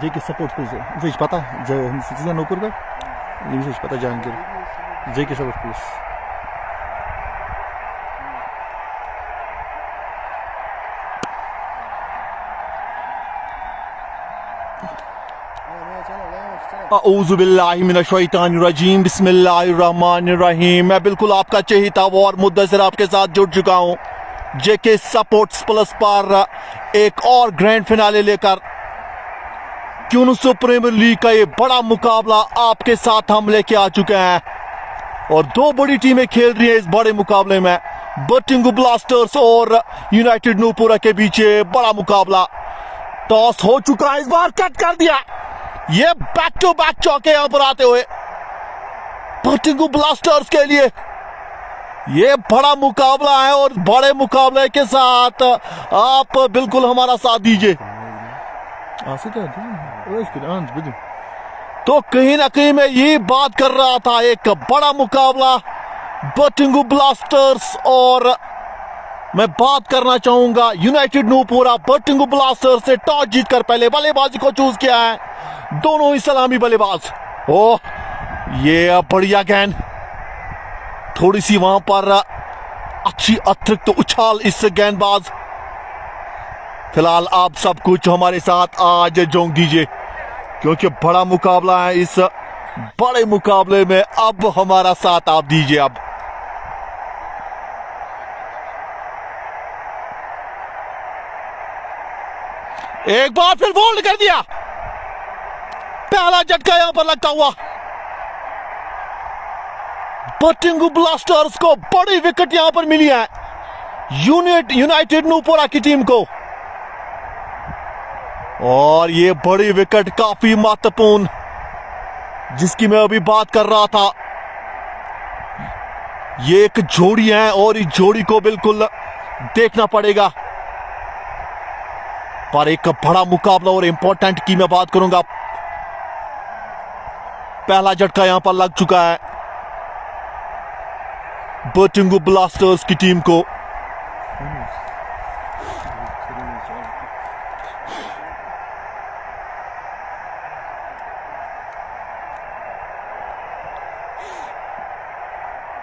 जेके support police पता नौपुर पे पता जहांगीर जेके सपोर्ट पुलिस औज़ु बिल्लाहि मिनश शैतानिर रजीम बिस्मिल्लाहिर रहमानिर रहीम। मैं बिल्कुल आपका चहेता और मुद्दसर आपके साथ जुड़ चुका हूँ जेके सपोर्ट्स प्लस पर एक और ग्रैंड फिनाले लेकर क्यूनस प्रीमियर लीग का ये बड़ा मुकाबला आपके साथ हम लेके आ चुके हैं और दो बड़ी टीमें खेल रही हैं इस बड़े मुकाबले में। बटिंगु ब्लास्टर्स और यूनाइटेड नूपुरा के बीच ये बड़ा मुकाबला। टॉस हो चुका है, इस बार कट कर दिया। ये बैक टू बैक चौके यहां पर आते हुए बटिंगु ब्लास्टर्स के लिए ये बड़ा मुकाबला है और बड़े मुकाबले के साथ आप बिल्कुल हमारा साथ दीजिए। तो कहीं ना कहीं मैं ये बात कर रहा था, एक बड़ा मुकाबला बटिंगु ब्लास्टर्स और मैं बात करना चाहूंगा यूनाइटेड नूपुरा। बटिंगु ब्लास्टर्स ने टॉस जीतकर पहले बल्लेबाजी को चूज किया है, दोनों ही सलामी बल्लेबाज। ओह ये बढ़िया गेंद, थोड़ी सी वहां पर अच्छी अतिरिक्त उछाल इस गेंदबाज। फिलहाल आप सब कुछ हमारे साथ आज जोंग दीजिए क्योंकि बड़ा मुकाबला है। इस बड़े मुकाबले में अब हमारा साथ आप दीजिए। अब एक बार फिर बोल्ड कर दिया, पहला झटका यहां पर लगता हुआ बटिंगु ब्लास्टर्स को बड़ी विकेट यहां पर मिली है यूनाइटेड नूपुरा की टीम को और ये बड़ी विकेट काफी महत्वपूर्ण जिसकी मैं अभी बात कर रहा था। ये एक जोड़ी है और इस जोड़ी को बिल्कुल देखना पड़ेगा, पर एक बड़ा मुकाबला और इंपॉर्टेंट की मैं बात करूंगा। पहला झटका यहां पर लग चुका है बटिंगु ब्लास्टर्स की टीम को।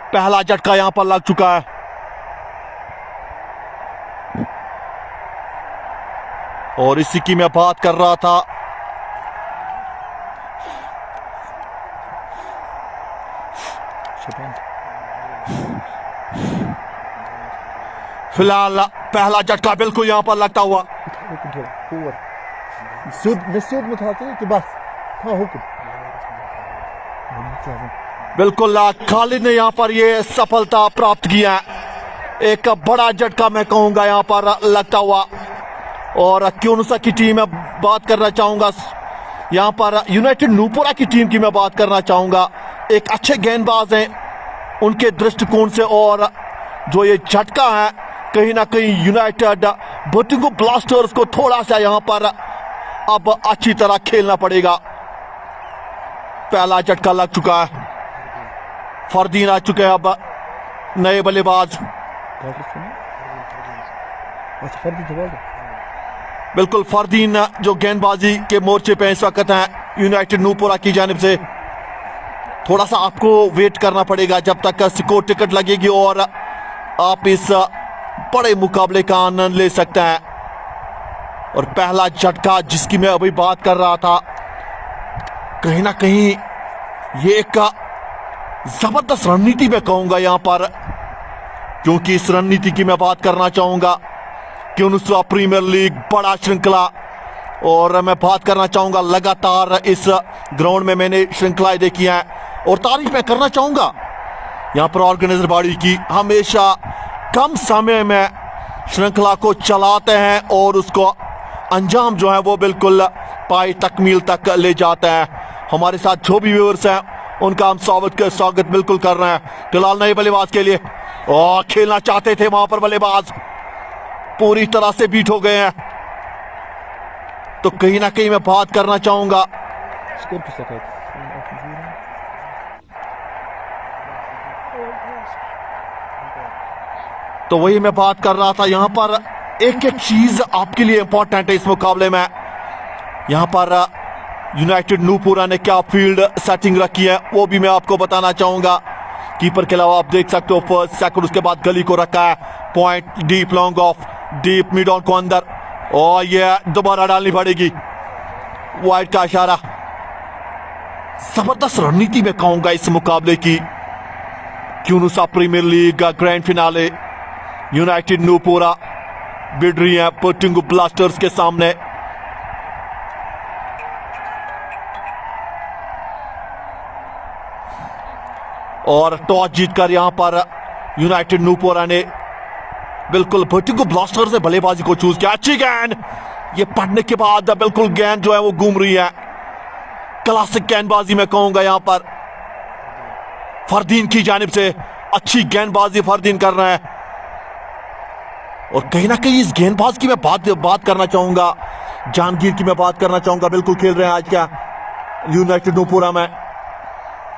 पहला झटका यहां पर लग चुका है और इसी की मैं बात कर रहा था। फिलहाल पहला झटका बिल्कुल यहां पर लगता हुआ बिल्कुल खालिद ने यहां पर यह सफलता प्राप्त किया है। एक बड़ा झटका मैं कहूंगा यहां पर लगता हुआ और क्यूनसा की टीम में बात करना चाहूंगा। यहां पर यूनाइटेड नूपुरा की टीम की मैं बात करना चाहूंगा। एक अच्छे गेंदबाज हैं उनके दृष्टिकोण से और जो ये झटका है कहीं ना कहीं यूनाइटेड बटिंगु ब्लास्टर्स को थोड़ा सा यहां पर अब अच्छी तरह खेलना पड़ेगा। पहला झटका लग चुका है, फरदीन आ चुके हैं अब नए बल्लेबाज। बिल्कुल फरदीन जो गेंदबाजी के मोर्चे पे इस वक्त हैं यूनाइटेड नूपुरा की जानिब से। थोड़ा सा आपको वेट करना पड़ेगा जब तक स्कोर टिकट लगेगी और आप इस बड़े मुकाबले का आनंद ले सकते हैं। और पहला झटका जिसकी मैं अभी बात कर रहा था, कहीं ना कहीं ये एक जबरदस्त रणनीति मैं कहूंगा यहां पर, क्योंकि इस रणनीति की मैं बात करना चाहूंगा क्यूनस प्रीमियर लीग बड़ा श्रृंखला और मैं बात करना चाहूंगा लगातार इस ग्राउंड में मैंने श्रृंखलाएं देखी हैं और तारीफ मैं करना चाहूंगा यहां पर ऑर्गेनाइजर बॉडी की। हमेशा कम समय में श्रृंखला को चलाते हैं और उसको अंजाम जो है वो बिल्कुल पाई तकमील तक ले जाते हैं। हमारे साथ जो भी व्यूअर्स हैं उनका हम स्वागत बिल्कुल कर रहे हैं। फिलहाल नए बल्लेबाज के लिए और खेलना चाहते थे वहां पर बल्लेबाज पूरी तरह से बीट हो गए हैं। तो कहीं ना कहीं मैं बात करना चाहूंगा तो वही मैं बात कर रहा था, यहां पर एक एक चीज आपके लिए इंपॉर्टेंट है इस मुकाबले में। यहां पर यूनाइटेड नूपुरा ने क्या फील्ड सेटिंग रखी है वो भी मैं आपको बताना चाहूंगा। कीपर के अलावा आप देख सकते हो फर्स्ट सेकंड, उसके बाद गली को रखा है, point deep long off, deep mid on को अंदर, और ये दोबारा डालनी पड़ेगी, वाइड का इशारा। जबरदस्त रणनीति में कहूंगा इस मुकाबले की। क्यूनुसा Premier League Grand Finale, United Nupura भिड़ रही है पोर्टिंगो ब्लास्टर्स के सामने। और टॉस जीतकर यहां पर यूनाइटेड नूपुरा ने बिल्कुल पोर्टिंगो ब्लास्टर्स ने बल्लेबाजी को चूज किया। अच्छी गेंद, ये पढ़ने के बाद बिल्कुल गेंद जो है वो घूम रही है। क्लासिक गेंदबाजी में कहूंगा यहां पर फरदीन की जानिब से अच्छी गेंदबाजी फरदीन कर रहे हैं। और कहीं ना कहीं इस गेंदबाज की मैं बात करना चाहूंगा, जहांगीर की मैं बात करना चाहूंगा। बिल्कुल खेल रहे हैं आज क्या यूनाइटेड नूपुरा में।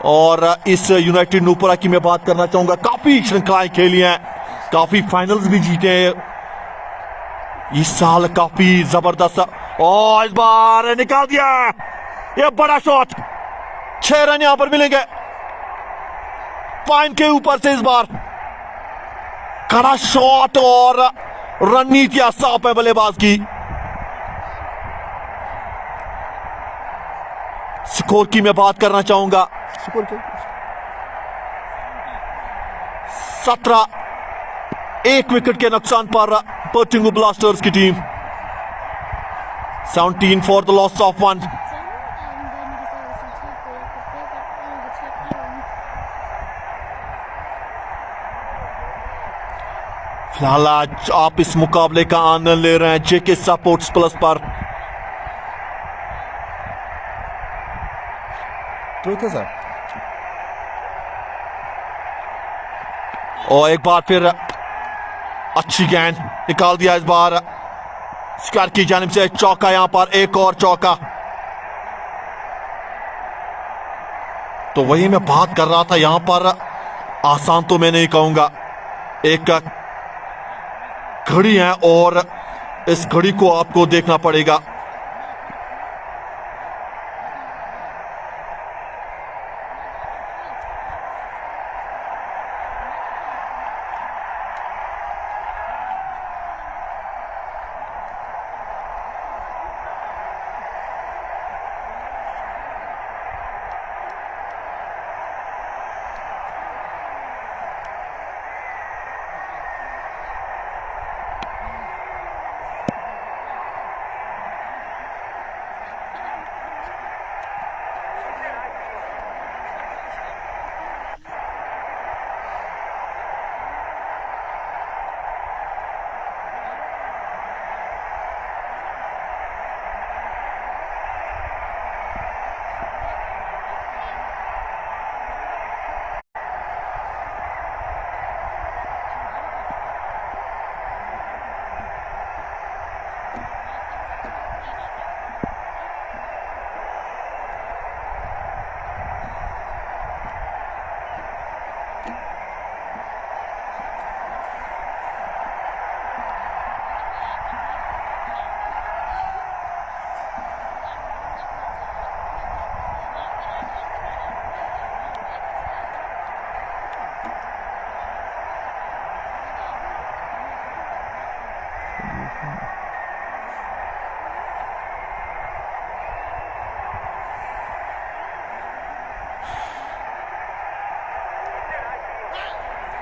और इस यूनाइटेड नूपुरा की मैं बात करना चाहूंगा, काफी श्रृंखलाएं खेली हैं, काफी फाइनल्स भी जीते हैं इस साल, काफी जबरदस्त। और इस बार निकाल दिया, ये बड़ा शॉट, 6 रन यहां पर मिलेंगे पाइन के ऊपर से। इस बार कड़ा शॉट और रणनीतियां साफ है बल्लेबाज की। स्कोर की मैं बात करना चाहूंगा, 17, 1 विकेट के नुकसान पर पोर्टिंगो ब्लास्टर्स की team, 17 for the loss of 1। फिलहाल आज आप इस मुकाबले का आनंद ले रहे हैं जेके स्पोर्ट्स प्लस पर। तो क्या सर, और एक बार फिर अच्छी गेंद निकाल दिया, इस बार शिकार की जानिब से चौका, यहां पर एक और चौका। तो वही मैं बात कर रहा था, यहां पर आसान तो मैं नहीं कहूंगा, एक घड़ी है और इस घड़ी को आपको देखना पड़ेगा।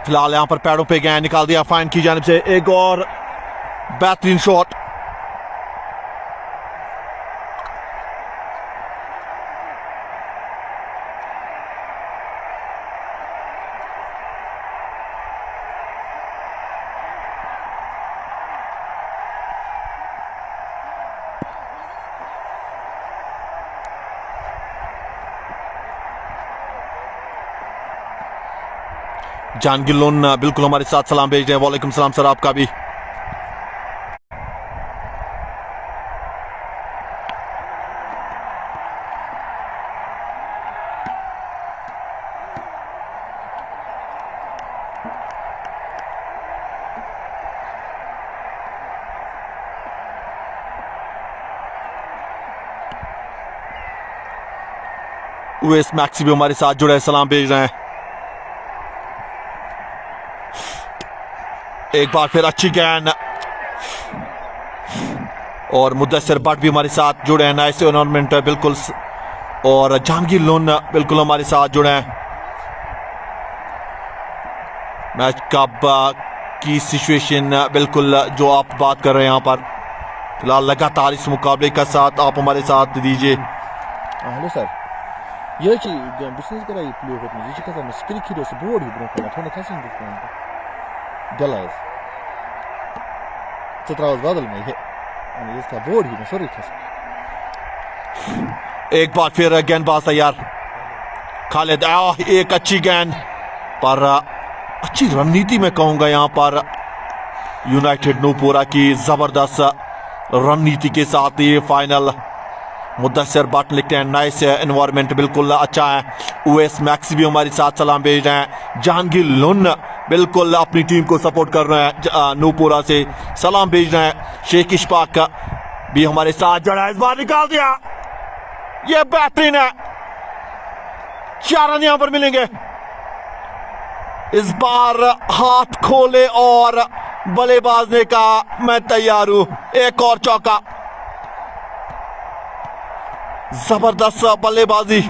फिलहाल यहां पर पैरों पे गया, निकाल दिया फाइन की जानिब से, एक और बेहतरीन शॉट। जहांगीर लोन बिल्कुल हमारे साथ सलाम भेज रहे हैं। वालेकुम सलाम सर, आपका भी। उवैस मैक्सी भी हमारे साथ जुड़े हैं, सलाम भेज रहे हैं। एक बार फिर अच्छी गेंद और मुद्दसर बट भी हमारे साथ जुड़े हैं, नाइस एनवायरनमेंट बिल्कुल। और जहांगीर लोन बिल्कुल हमारे साथ जुड़े हैं। मैच कब की सिचुएशन बिल्कुल जो आप बात कर रहे हैं यहाँ पर फिलहाल लगातार इस मुकाबले का साथ आप हमारे साथ दीजिए। हेलो सर, ये बिजनेस करा प्ले होत ये कसा स्क्रीन खिरो से बोर्ड ही ब्रो करा थोड़ा खसिंग दिखता डलाइस चतरावस बादल में ये और इसका बोर्ड ही सॉरी खस। एक बार फिर गेंदबाज तैयार खालिद, एक अच्छी गेंद पर अच्छी रणनीति में कहूंगा यहाँ पर यूनाइटेड नूपुरा की जबरदस्त रणनीति के साथ ये फाइनल। मुद्दसर बट लिखते हैं नाइस एनवायरनमेंट बिल्कुल अच्छा है। उवैस मैक्सी भी हमारे साथ सलाम भेज रहे हैं। जहांगीर लुन बिल्कुल अपनी टीम को सपोर्ट कर रहे हैं, नूपुरा से सलाम भेज रहे हैं। शेख इशफाक भी हमारे साथ जुड़ा है, इस बार निकाल दिया, ये बेहतरीन है। 4 रन यहां पर मिलेंगे। इस बार हाथ खोले और बल्लेबाज ने कहा मैं तैयार हूं। एक और चौका, जबरदस्त बल्लेबाजी।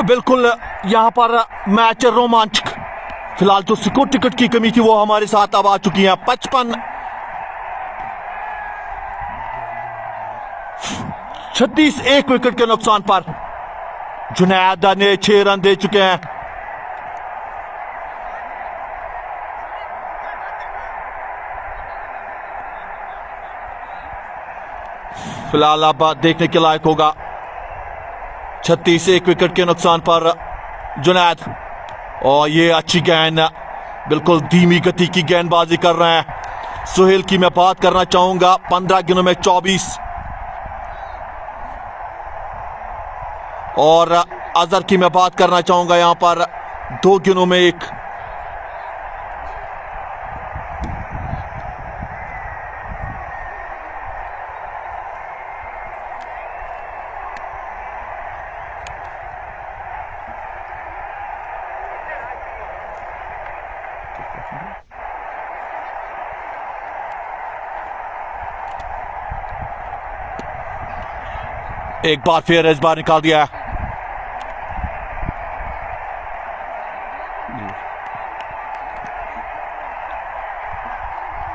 बिल्कुल यहां पर मैच रोमांचक। फिलहाल जो सिक्योर टिकट की कमी थी वो हमारे साथ अब आ चुकी है। 55 36 एक विकेट के नुकसान पर जुनैद ने 6 रन दे चुके हैं। फिलहाल अब देखने के लायक होगा। 36 एक विकेट के नुकसान पर जुनैद, और ये अच्छी गेंद, बिल्कुल धीमी गति की गेंदबाजी कर रहे हैं। सुहेल की मैं बात करना चाहूंगा, 15 गेंदों में 24, और अजहर की मैं बात करना चाहूंगा यहां पर 2 गेंदों में 1। एक बार फिर इस बार निकाल दिया है।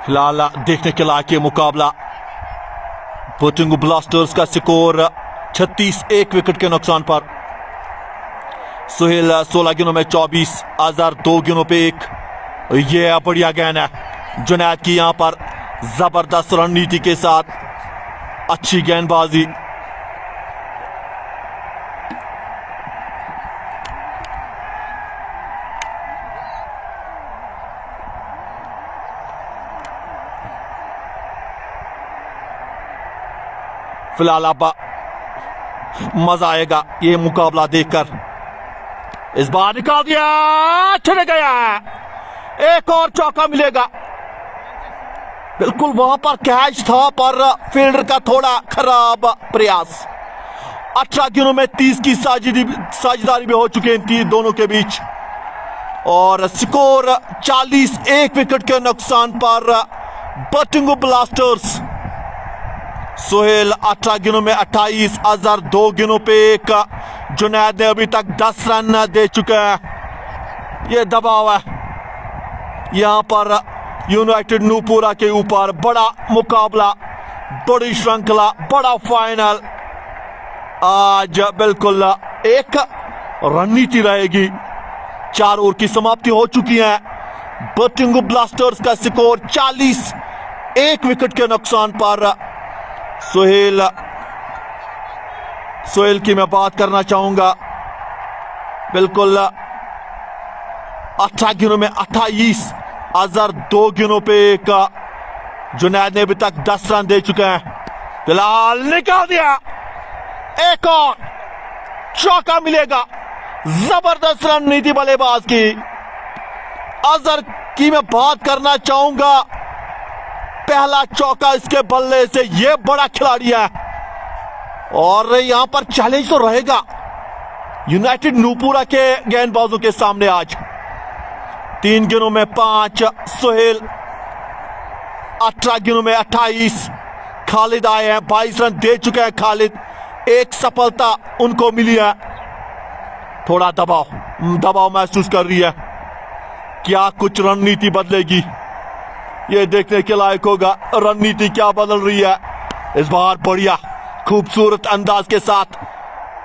फिलहाल देखने के लायक ये मुकाबला। पोटिंगो ब्लास्टर्स का स्कोर 36 एक विकेट के नुकसान पर। सुहेल 16 गेंदों में 24, अजहर 2 गेंदों पे 1। ये बढ़िया गेंद है जुनैद की, यहां पर जबरदस्त रणनीति के साथ अच्छी गेंदबाजी। फिलहाल अब मजा आएगा ये मुकाबला देखकर। इस बार निकाल दिया, छिड़ गया, एक और चौका मिलेगा। बिल्कुल वहां पर कैच था पर फील्डर का थोड़ा खराब प्रयास। 18 गेंदों में 30 की साझेदारी भी हो चुकी है दोनों के बीच और स्कोर 40 एक विकेट के नुकसान पर पोटिंगो ब्लास्टर्स। सुहेल 18 गेंदों में 28, अजहर 2 गेंदों पे 1। जुनैद ने अभी तक 10 रन दे चुके हैं। यह दबाव है यहां पर यूनाइटेड नूपुरा के ऊपर। बड़ा मुकाबला, बड़ी श्रृंखला, बड़ा फाइनल आज बिल्कुल एक रणनीति रहेगी। 4 ओवर की समाप्ति हो चुकी है। पोटिंगो ब्लास्टर्स का स्कोर 40 एक विकेट के नुकसान पर। सुहेल की मैं बात करना चाहूंगा। बिल्कुल 18 गेंदों में 28, अजहर 2 गेंदों पे 1। जुनैद ने अभी तक 10 रन दे चुके हैं। फिलहाल निकाल दिया, एक और चौका मिलेगा। जबरदस्त रणनीति बल्लेबाज की। अजहर की मैं बात करना चाहूंगा। पहला चौका इसके बल्ले से, यह बड़ा खिलाड़ी है और यहां पर चैलेंज तो रहेगा यूनाइटेड नूपुरा के गेंदबाजों के सामने आज। 3 गेंदों में 5 सुहेल, 18 गेंदों में 28 खालिद आए हैं। 22 रन दे चुके हैं खालिद। एक सफलता उनको मिली है। थोड़ा दबाव महसूस कर रही है। क्या कुछ रणनीति बदलेगी, ये देखने के लायक होगा। रणनीति क्या बदल रही है इस बार। बढ़िया खूबसूरत अंदाज के साथ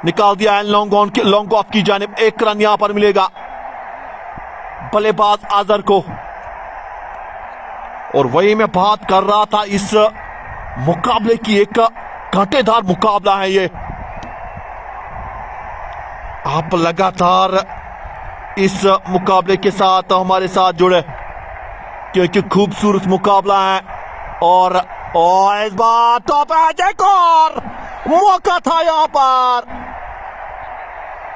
निकाल दिया है लॉन्ग ऑफ की जानिब। 1 रन यहां पर मिलेगा बल्लेबाज अजहर को। और वही मैं बात कर रहा था, इस मुकाबले की एक कांटेदार मुकाबला है ये। आप लगातार इस मुकाबले के साथ हमारे साथ जुड़े क्योंकि खूबसूरत मुकाबला है। और इस बार टॉप एक और मौका था यहां पर।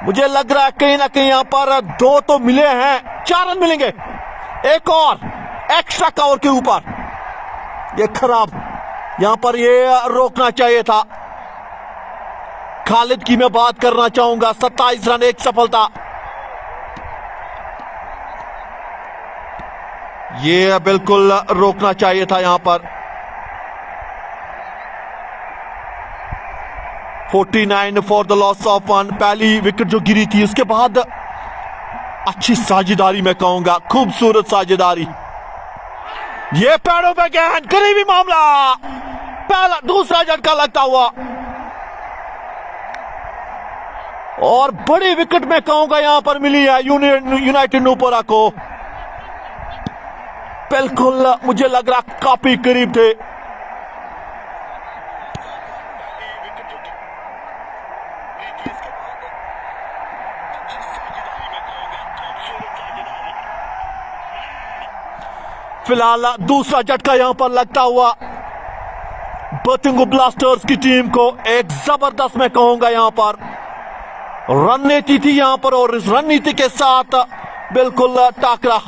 मुझे लग रहा है कहीं ना कहीं यहां पर 2 तो मिले हैं, 4 रन मिलेंगे। एक और एक्स्ट्रा कवर के ऊपर, ये खराब, यहां पर ये रोकना चाहिए था। खालिद की मैं बात करना चाहूंगा। 27 रन, 1 सफलता। ये बिल्कुल रोकना चाहिए था यहां पर। 49 फॉर द लॉस ऑफ 1। पहली विकेट जो गिरी थी उसके बाद अच्छी साझेदारी मैं कहूंगा, खूबसूरत साझेदारी। ये पैरों पे गेंद, करीबी मामला। पहला दूसरा झटका लगता हुआ और बड़ी विकेट मैं कहूंगा यहां पर मिली है यूनाइटेड नूपुरा को। बिल्कुल मुझे लग रहा काफी करीब थे। फिलहाल दूसरा झटका यहां पर लगता हुआ पोटिंगो ब्लास्टर्स की टीम को। एक जबरदस्त मैं कहूंगा यहां पर रणनीति थी यहां पर और इस रणनीति के साथ बिल्कुल टाकरा।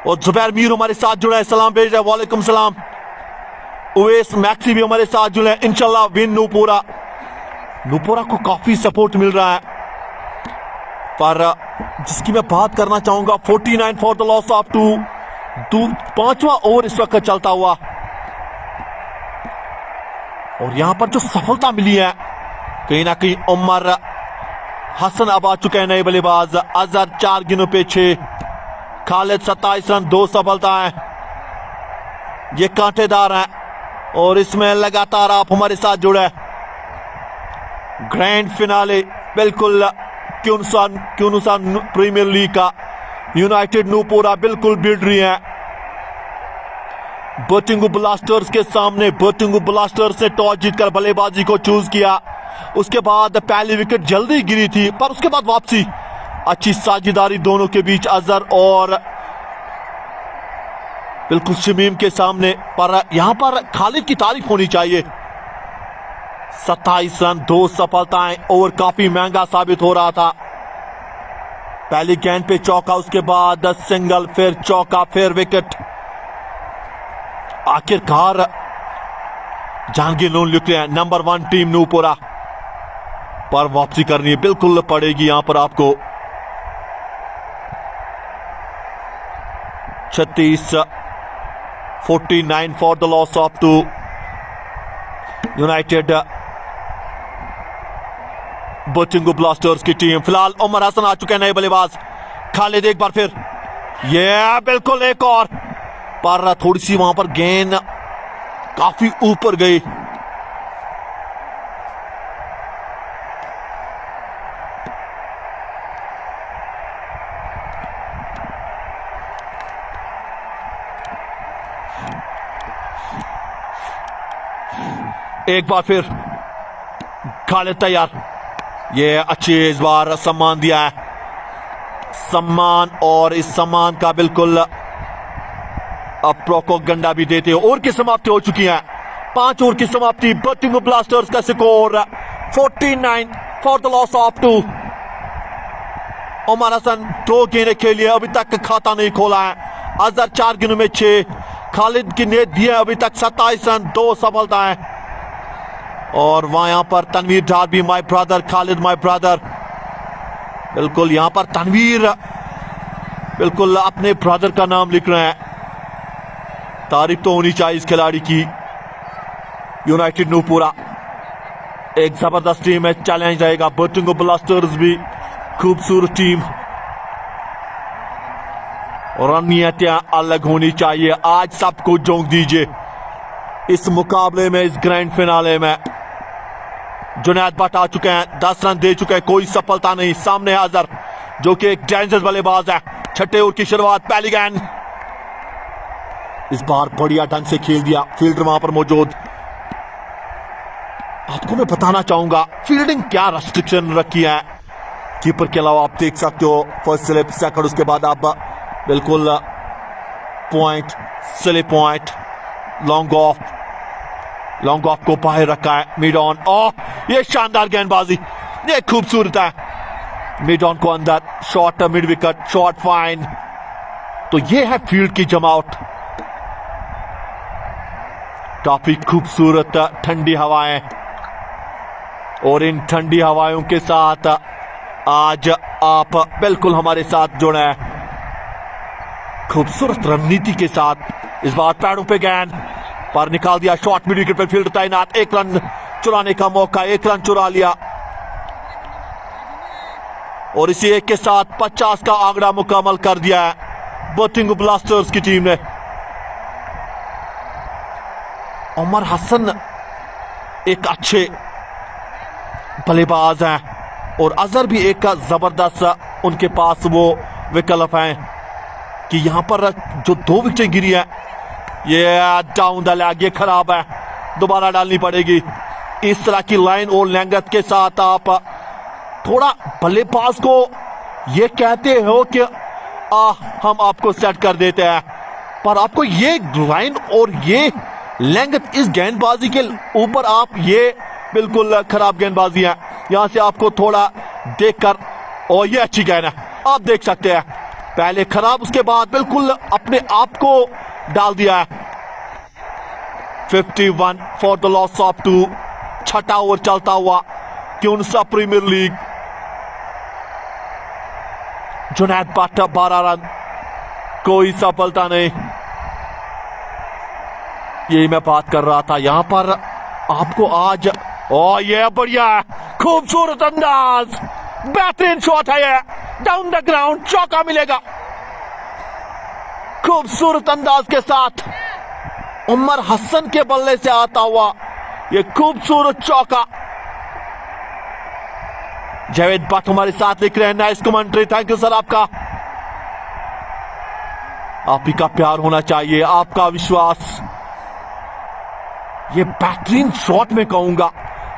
और जुबैर मीर हमारे साथ जुड़ा है, सलाम भेज रहे हैं। वालेकुम सलाम। उवैस मैक्सी भी हमारे साथ जुड़े हैं। इंशाल्लाह विन नूपुरा को काफी सपोर्ट मिल रहा है। पर जिसकी मैं बात करना चाहूंगा 49 फॉर द लॉस ऑफ 2। पांचवा ओवर इस वक्त चलता हुआ और यहां पर जो सफलता मिली है कहीं ना कहीं उमर हसन अब आ चुके हैं नए बल्लेबाज। अजहर 4 गेंदों पे 6, खालिद 27 रन 2 सफलताएं। ये कांटेदार है और इसमें लगातार आप हमारे साथ जुड़े। ग्रैंड फिनाले बिल्कुल क्यूनुसा प्रीमियर लीग का यूनाइटेड नूपुरा बिल्कुल बिल्ड रही है बर्टिंगू ब्लास्टर्स के सामने। बर्टिंगू ब्लास्टर्स ने टॉस जीतकर बल्लेबाजी को चूज किया। उसके बाद पहली विकेट जल्दी गिरी थी पर उसके बाद वापसी। अच्छी साझेदारी दोनों के बीच, अजहर और बिल्कुल शमीम के सामने। पर यहां पर खालिद की तारीफ होनी चाहिए। 27 रन 2 सफलताएं। ओवर काफी महंगा साबित हो रहा था। पहली गेंद पे चौका, उसके बाद सिंगल, फिर चौका, फिर विकेट। आखिरकार जहांगीर लोन लिख रहे हैं नंबर 1 टीम नूपुरा पर वापसी करनी बिल्कुल पड़ेगी यहां पर आपको। 49 for the loss of 2 United Batingoo Blasters की टीम। फिलहाल उमर हसन आ चुके हैं नए बल्लेबाज। खालिद एक बार फिर, ये बिल्कुल एक और, पर थोड़ी सी वहां पर गेंद काफी ऊपर गई। एक बार फिर खालिद तैयार। ये अच्छी इस बार सम्मान दिया है, सम्मान, और इस सम्मान का बिल्कुल अब प्रोपोगंडा भी देते हो। ओवर की समाप्ति हो चुकी है, 5 ओवर की समाप्ति। बर्टिंगू ब्लास्टर्स का score 49 for the loss of 2। Umar Hasan 2 गेंदें खेली है, अभी तक खाता नहीं खोला है। अजहर 4 गेंदों में 6, खालिद की ने दिए अभी तक 27 रन 2 सफलताएं। और वहां यहां पर तनवीर डार्बी, my brother, Khalid my brother. बिल्कुल यहां पर तनवीर बिल्कुल अपने ब्रदर का नाम लिख रहे हैं। तारीफ तो होनी चाहिए इस खिलाड़ी की। यूनाइटेड नूपुरा एक जबरदस्त टीम है, चैलेंज रहेगा। बर्टिंगू ब्लास्टर्स भी खूबसूरत टीम, रणनीतियां अलग होनी चाहिए। आज सबको झोंक दीजिए इस मुकाबले में, इस ग्रैंड फिनाले में। जुनैद भट्ट आ चुके हैं, 10 रन दे चुके हैं, कोई सफलता नहीं। सामने है अजहर जो कि एक डेंजरस बल्लेबाज है। 6ठे ओवर की शुरुआत, पहली गेंद इस बार बढ़िया ढंग से खेल दिया, फील्डर वहां पर मौजूद। आपको मैं बताना चाहूंगा फील्डिंग क्या रेस्ट्रिक्शन रखी है कीपर के अलावा। आप देख सकते हो फर्स्ट स्लिप, सेकंड, उसके बाद आप बिल्कुल point, slip point, long off को बाहर रखा है। मिड ऑन, ये शानदार गेंदबाजी, ये खूबसूरत है। मिड ऑन को अंदर, shot mid wicket, shot fine. तो ये है फील्ड की जमावट। काफी खूबसूरत ठंडी हवाएं, और इन ठंडी हवाओं के साथ आज आप बिल्कुल हमारे साथ जुड़े हैं खूबसूरत रणनीति के साथ। इस बार पैरों पे गेंद पर निकाल दिया, शॉट मिड विकेट पर फील्ड तैनात। 1 रन चुराने का मौका, 1 रन चुरा लिया, और इसी एक के साथ 50 का आंकड़ा मुकम्मल कर दिया है बर्टिंगू ब्लास्टर्स की टीम ने। उमर हसन एक अच्छे बल्लेबाज हैं और अजहर भी एक जबरदस्त उनके पास वो विकल्प हैं कि यहां पर जो 2 विकेटें गिरी है, ये डाउन द लैग, ये खराब है, दोबारा डालनी पड़ेगी। इस तरह की लाइन और लैंगथ के साथ आप थोड़ा बल्लेबाज को ये कहते हो कि हम आपको सेट कर देते हैं, पर आपको ये लाइन और ये लैंगथ इस गेंदबाजी के ऊपर आप ये बिल्कुल खराब गेंदबाजी है। यहां से आपको थोड़ा देखकर, और ये अच्छी गेंद है, आप देख सकते हैं, पहले खराब, उसके बाद बिल्कुल अपने आप को डाल दिया है। 51 फॉर द लॉस ऑफ 2। 6ठा ओवर चलता हुआ क्यूनुसा Premier League. Junaid Bhat 12 run, कोई सफलता नहीं। यही मैं बात कर रहा था यहां पर आपको आज। ओ ये बढ़िया है, खूबसूरत अंदाज, बेहतरीन शॉट है ये, डाउन द ग्राउंड, चौका मिलेगा। खूबसूरत अंदाज के साथ उमर हसन के बल्ले से आता हुआ ये खूबसूरत चौका। जावेद भट्ट हमारे साथ लिख रहे हैं, nice commentary, thank you sir आपका। आप ही का प्यार होना चाहिए, आपका विश्वास। ये बेहतरीन शॉट में कहूंगा,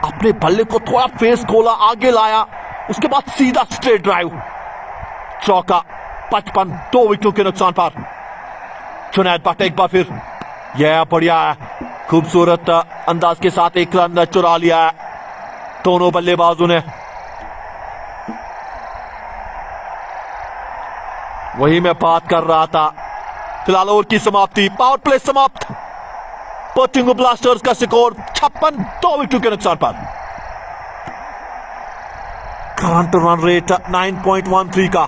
अपने बल्ले को थोड़ा फेस खोला, आगे लाया, उसके बाद सीधा स्ट्रेट ड्राइव, चौका। 55, 2 विकेटों के नुकसान पर जुनैद भट्ट एक बार फिर। यह बढ़िया है, खूबसूरत अंदाज के साथ एक रन चुरा लिया है दोनों बल्लेबाजों ने। वही मैं बात कर रहा था। फिलहाल ओवर की समाप्ति, पावर प्ले समाप्त। पोर्टिंगो ब्लास्टर्स का स्कोर 56, 2 विकेटों के नुकसान पर। करंट रन रेट 9.13 का।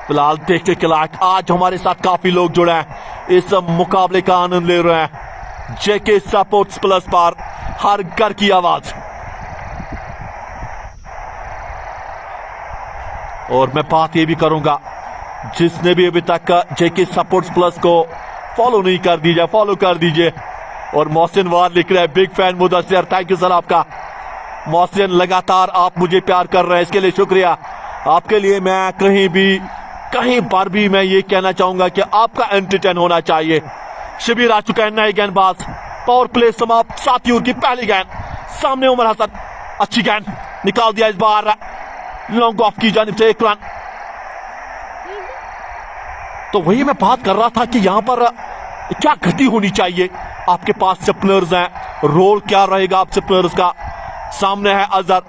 फिलहाल देखने के लायक आज हमारे साथ काफी लोग जुड़े हैं, इस मुकाबले का आनंद ले रहे हैं। जेके स्पोर्ट्स प्लस पर हर घर की आवाज। और मैं बात ये भी करूंगा, जिसने भी अभी तक जेके स्पोर्ट्स प्लस को फॉलो नहीं कर दीजिए, फॉलो कर दीजिए। और मोहसिन वार लिख रहे हैं, big fan Mudassir, thank you sir आपका। मोहसिन लगातार आप मुझे प्यार कर रहे हैं, इसके लिए शुक्रिया। आपके लिए मैं कहीं पर भी मैं ये कहना चाहूंगा कि आपका एंटरटेन होना चाहिए। शिबिर आ चुका है, नए गेंदबाज, पावर प्ले समाप्त, 7 ओवर की पहली गेंद, सामने उमर हसन, अच्छी गेंद निकाल दिया इस बार लॉन्ग ऑफ की जानिब से 1 रन। तो वही मैं बात कर रहा था कि यहां पर क्या गति होनी चाहिए। आपके पास स्पिनर्स हैं, रोल क्या रहेगा आप स्पिनर्स का। सामने है अजहर,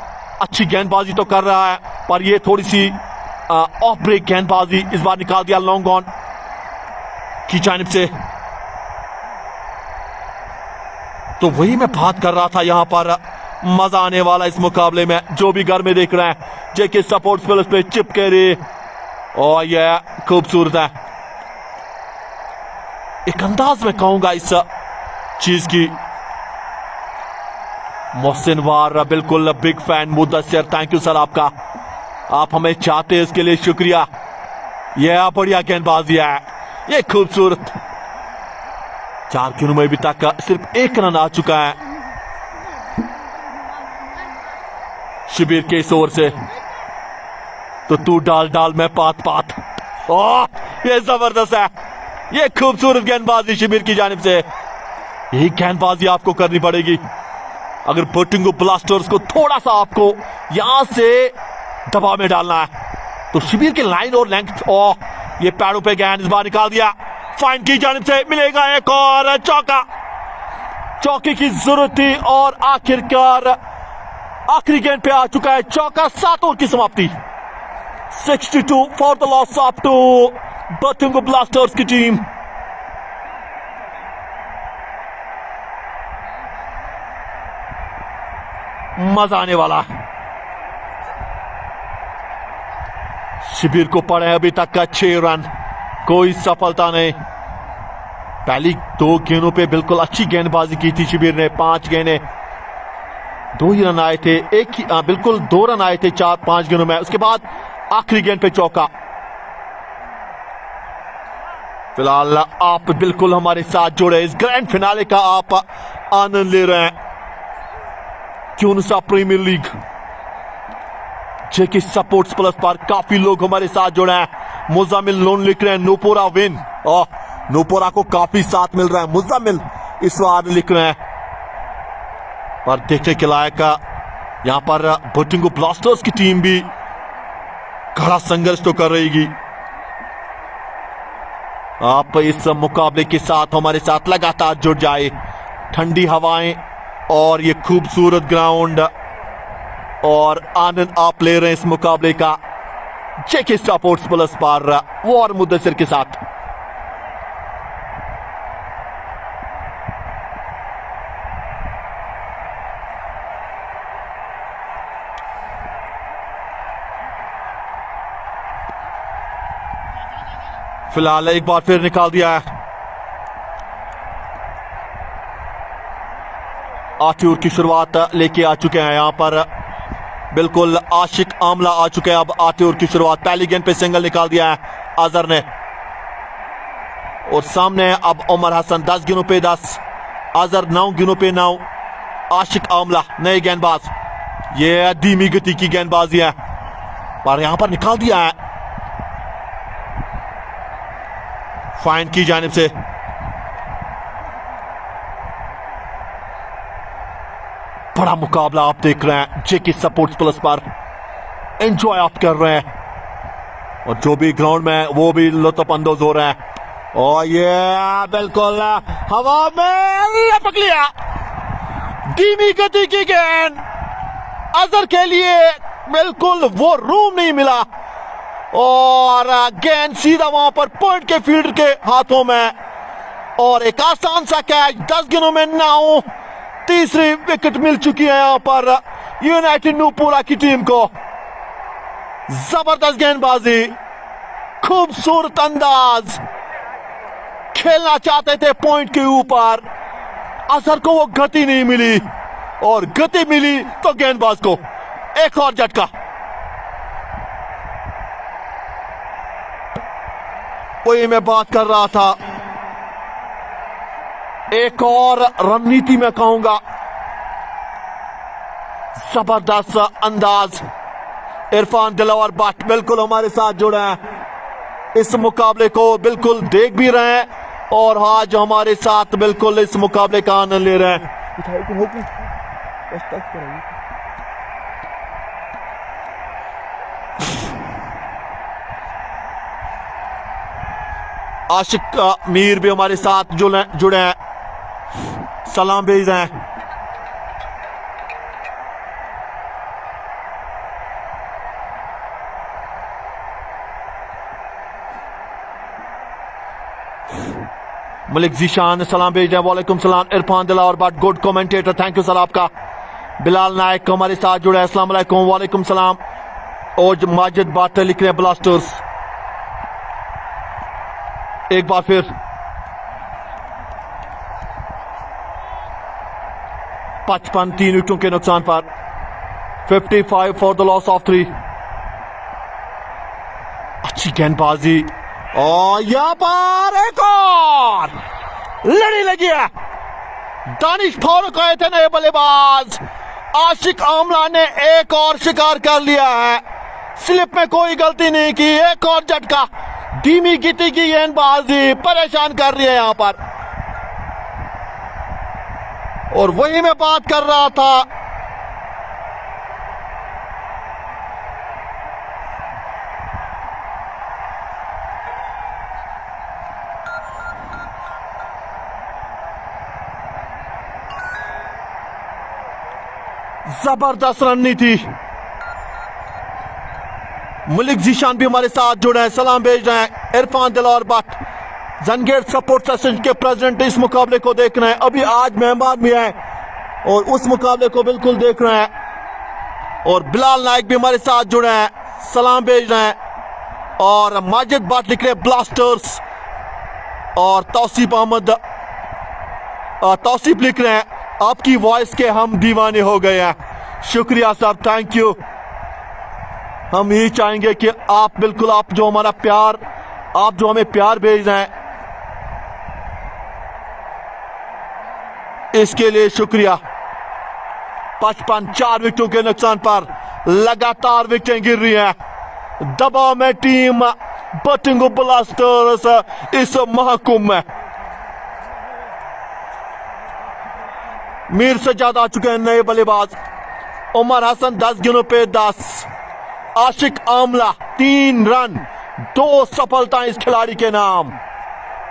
अच्छी गेंदबाजी तो कर रहा है, पर ये थोड़ी सी ऑफ ब्रेक गेंदबाजी इस बार निकाल दिया लॉन्ग ऑन की जानिब से। तो वही मैं बात कर रहा था, यहां पर मजा आने वाला इस मुकाबले में। जो भी घर में देख रहे हैं, जेके स्पोर्ट्स प्लस पे चिपके रहे। और यह खूबसूरत है, एक अंदाज में कहूंगा इस चीज की। मोहसिन वार बिल्कुल big fan Mudassir, thank you sir आपका। आप हमें चाहते हैं, इसके लिए शुक्रिया। यह बढ़िया गेंदबाजी है, ये खूबसूरत। 4 गेंदों में अभी तक सिर्फ 1 रन आ चुका है शिबिर के इस ओवर से। तो तू डाल मैं पात। ओह ये जबरदस्त है, ये खूबसूरत गेंदबाजी शिबिर की जानिब से। यही गेंदबाजी आपको करनी पड़ेगी अगर पोर्टिंगो ब्लास्टर्स को थोड़ा सा आपको यहां से दबाव में डालना है। तो शिबिर के लाइन और लेंथ, ये पैरों पे गेंद इस बार निकाल दिया, फाइन की जानिब से मिलेगा एक और चौका। चौके की जरूरत थी और आखिरकार आखिरी गेंद पे आ चुका है चौका। 7 ओवर की समाप्ति, 62 for the loss of two Batingoo Blasters की टीम। मजा आने वाला। शिबिर को पड़े अभी तक का 6 रन, कोई सफलता नहीं। पहली 2 गेंदों पे बिल्कुल अच्छी गेंदबाजी की थी शिबिर ने। 5 गेंदें, 2 ही रन आए थे, बिल्कुल 2 रन आए थे 4-5 गेंदों में। उसके बाद आखिरी गेंद पे चौका। फिलहाल आप बिल्कुल हमारे साथ जुड़े, इस ग्रैंड फिनाले का आप आनंद ले रहे हैं। क्यों सा प्रीमियर लीग जेके स्पोर्ट्स प्लस पर काफी लोग हमारे साथ जुड़े हैं। मुजामिल लोन लिख रहे हैं, नूपुरा विन। नूपुरा को काफी साथ मिल रहा है, मुजामिल इस बार लिख रहे हैं। पर देखने के लायक यहां पर पोर्टिंगो ब्लास्टर्स की टीम भी कड़ा संघर्ष तो कर रहेगी। आप इस मुकाबले के साथ हमारे साथ लगातार जुड़ जाए। ठंडी हवाएं और ये खूबसूरत ग्राउंड और आनंद आप ले रहे हैं इस मुकाबले का जेके स्पोर्ट्स प्लस पर वार मुदस्सिर के साथ। फिलहाल एक बार फिर निकाल दिया है। आठवीं ओवर की शुरुआत लेके आ चुके हैं यहां पर बिल्कुल आशिक आमला आ चुके हैं। अब आठवीं ओवर की शुरुआत, पहली गेंद पे सिंगल निकाल दिया है अजहर ने और सामने अब उमर हसन 10 गेंदों पे 10, अजहर 9 गेंदों पे 9, आशिक आमला नए गेंदबाज। ये धीमी गति की गेंदबाजी है पर यहां पर निकाल दिया है फाइन की जानिब से। बड़ा मुकाबला आप देख रहे हैं जेके स्पोर्ट्स प्लस पर, एंजॉय आप कर रहे हैं और जो भी ग्राउंड में वो भी लुत्फ अंदोज हो रहे हैं। और ये बिल्कुल हवा में लपक लिया, धीमी गति की गेंद, अजहर के लिए बिल्कुल वो रूम नहीं मिला और गेंद सीधा वहां पर पॉइंट के फील्डर के हाथों में और एक आसान सा कैच। 10 गेंदों में 9, तीसरी विकेट मिल चुकी है यहां पर यूनाइटेड नूपुरा की टीम को। जबरदस्त गेंदबाजी, खूबसूरत अंदाज, खेलना चाहते थे पॉइंट के ऊपर, अजहर को वो गति नहीं मिली और गति मिली तो गेंदबाज को एक और झटका। वही मैं बात कर रहा था, एक और रणनीति में कहूंगा, जबरदस्त अंदाज। इरफान दिलावर भट्ट बिल्कुल हमारे साथ जुड़े हैं, इस मुकाबले को बिल्कुल देख भी रहे हैं और आज हमारे साथ बिल्कुल इस मुकाबले का आनंद ले रहे हैं। आशिक मीर भी हमारे साथ जुड़े हैं, सलाम भेज रहे हैं। मलिक जीशान सलाम भेज रहे हैं, वालेकुम सलाम। Irfan Dilawar Bhatt good commentator, thank you sir आपका। बिलाल नायक हमारे साथ जुड़े हैं, अस्सलाम वालेकुम, वालेकुम सलाम। और माजिद भट्ट लिख रहे हैं ब्लास्टर्स। एक बार फिर 55 3 विकेटों के नुकसान पर 55 फॉर द लॉस ऑफ 3। अच्छी गेंदबाजी और यहां पर एक और लड़ी लगी है। दानिश फारूक आए थे नए बल्लेबाज, आशिक आमला ने एक और शिकार कर लिया है, स्लिप में कोई गलती नहीं की, एक और झटका। धीमी गति की गेंदबाजी परेशान कर रही है यहां पर और वही मैं बात कर रहा था, जबरदस्त रणनीति। मलिक जीशान भी हमारे साथ जुड़े हैं, सलाम भेज रहे हैं। इरफान दिलावर भट्ट जंगेट सपोर्ट सेशन के प्रेसिडेंट इस मुकाबले को देख रहे हैं, अभी आज मेहमान भी हैं और उस मुकाबले को बिल्कुल देख रहे हैं। और बिलाल नायक भी हमारे साथ जुड़े हैं, सलाम भेज रहे हैं। और माजिद भट्ट लिख रहे हैं ब्लास्टर्स और तौसीफ लिख रहे हैं आपकी वॉइस के हम दीवाने हो गए हैं। शुक्रिया साहब, थैंक यू। हम यही चाहेंगे कि आप बिल्कुल, आप जो हमारा प्यार, आप जो हमें प्यार भेज रहे हैं, इसके लिए शुक्रिया। 55 4 विकेटों के नुकसान पर लगातार विकेटें गिर रही हैं। दबाव में टीम बटिंगो ब्लास्टर्स इस महाकुंभ में। मीर सज्जाद आ चुके हैं नए बल्लेबाज, उमर हसन 10 गेंदों पे 10, आशिक आमला 3 रन 2 सफलताएं इस खिलाड़ी के नाम।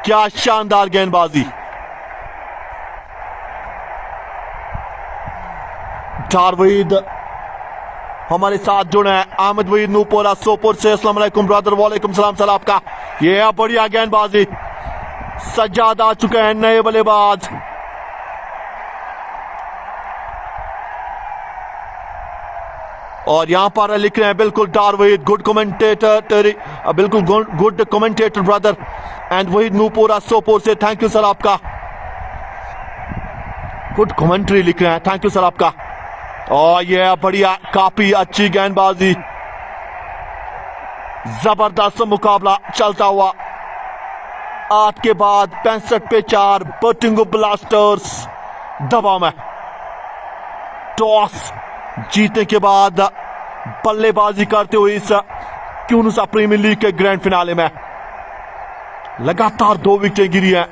क्या शानदार गेंदबाजी। चार वहीद हमारे साथ जुड़े हैं, अहमद वहीद नूपुरा सोपुर से, अस्सलाम वालेकुम ब्रदर, वालेकुम सलाम सर आपका। ये बढ़िया गेंदबाजी। सज्जाद आ चुके हैं नए बल्लेबाज, और यहां पर लिख रहे हैं बिल्कुल डारवेद, गुड कमेंटेटर, बिल्कुल good commentator brother, and Waheed Nupura Sopore से थैंक यू सर आपका, गुड कमेंट्री लिख रहे हैं, थैंक यू सर आपका। और ये बढ़िया, काफी अच्छी गेंदबाजी, जबरदस्त मुकाबला चलता हुआ। 8 के बाद 65 पे 4, बर्टिंगो ब्लास्टर्स दबाव में। टॉस जीतने के बाद बल्लेबाजी करते हुए इस क्यूनुसा प्रीमियर लीग के ग्रैंड फिनाले में लगातार 2 विकेटें गिरी हैं।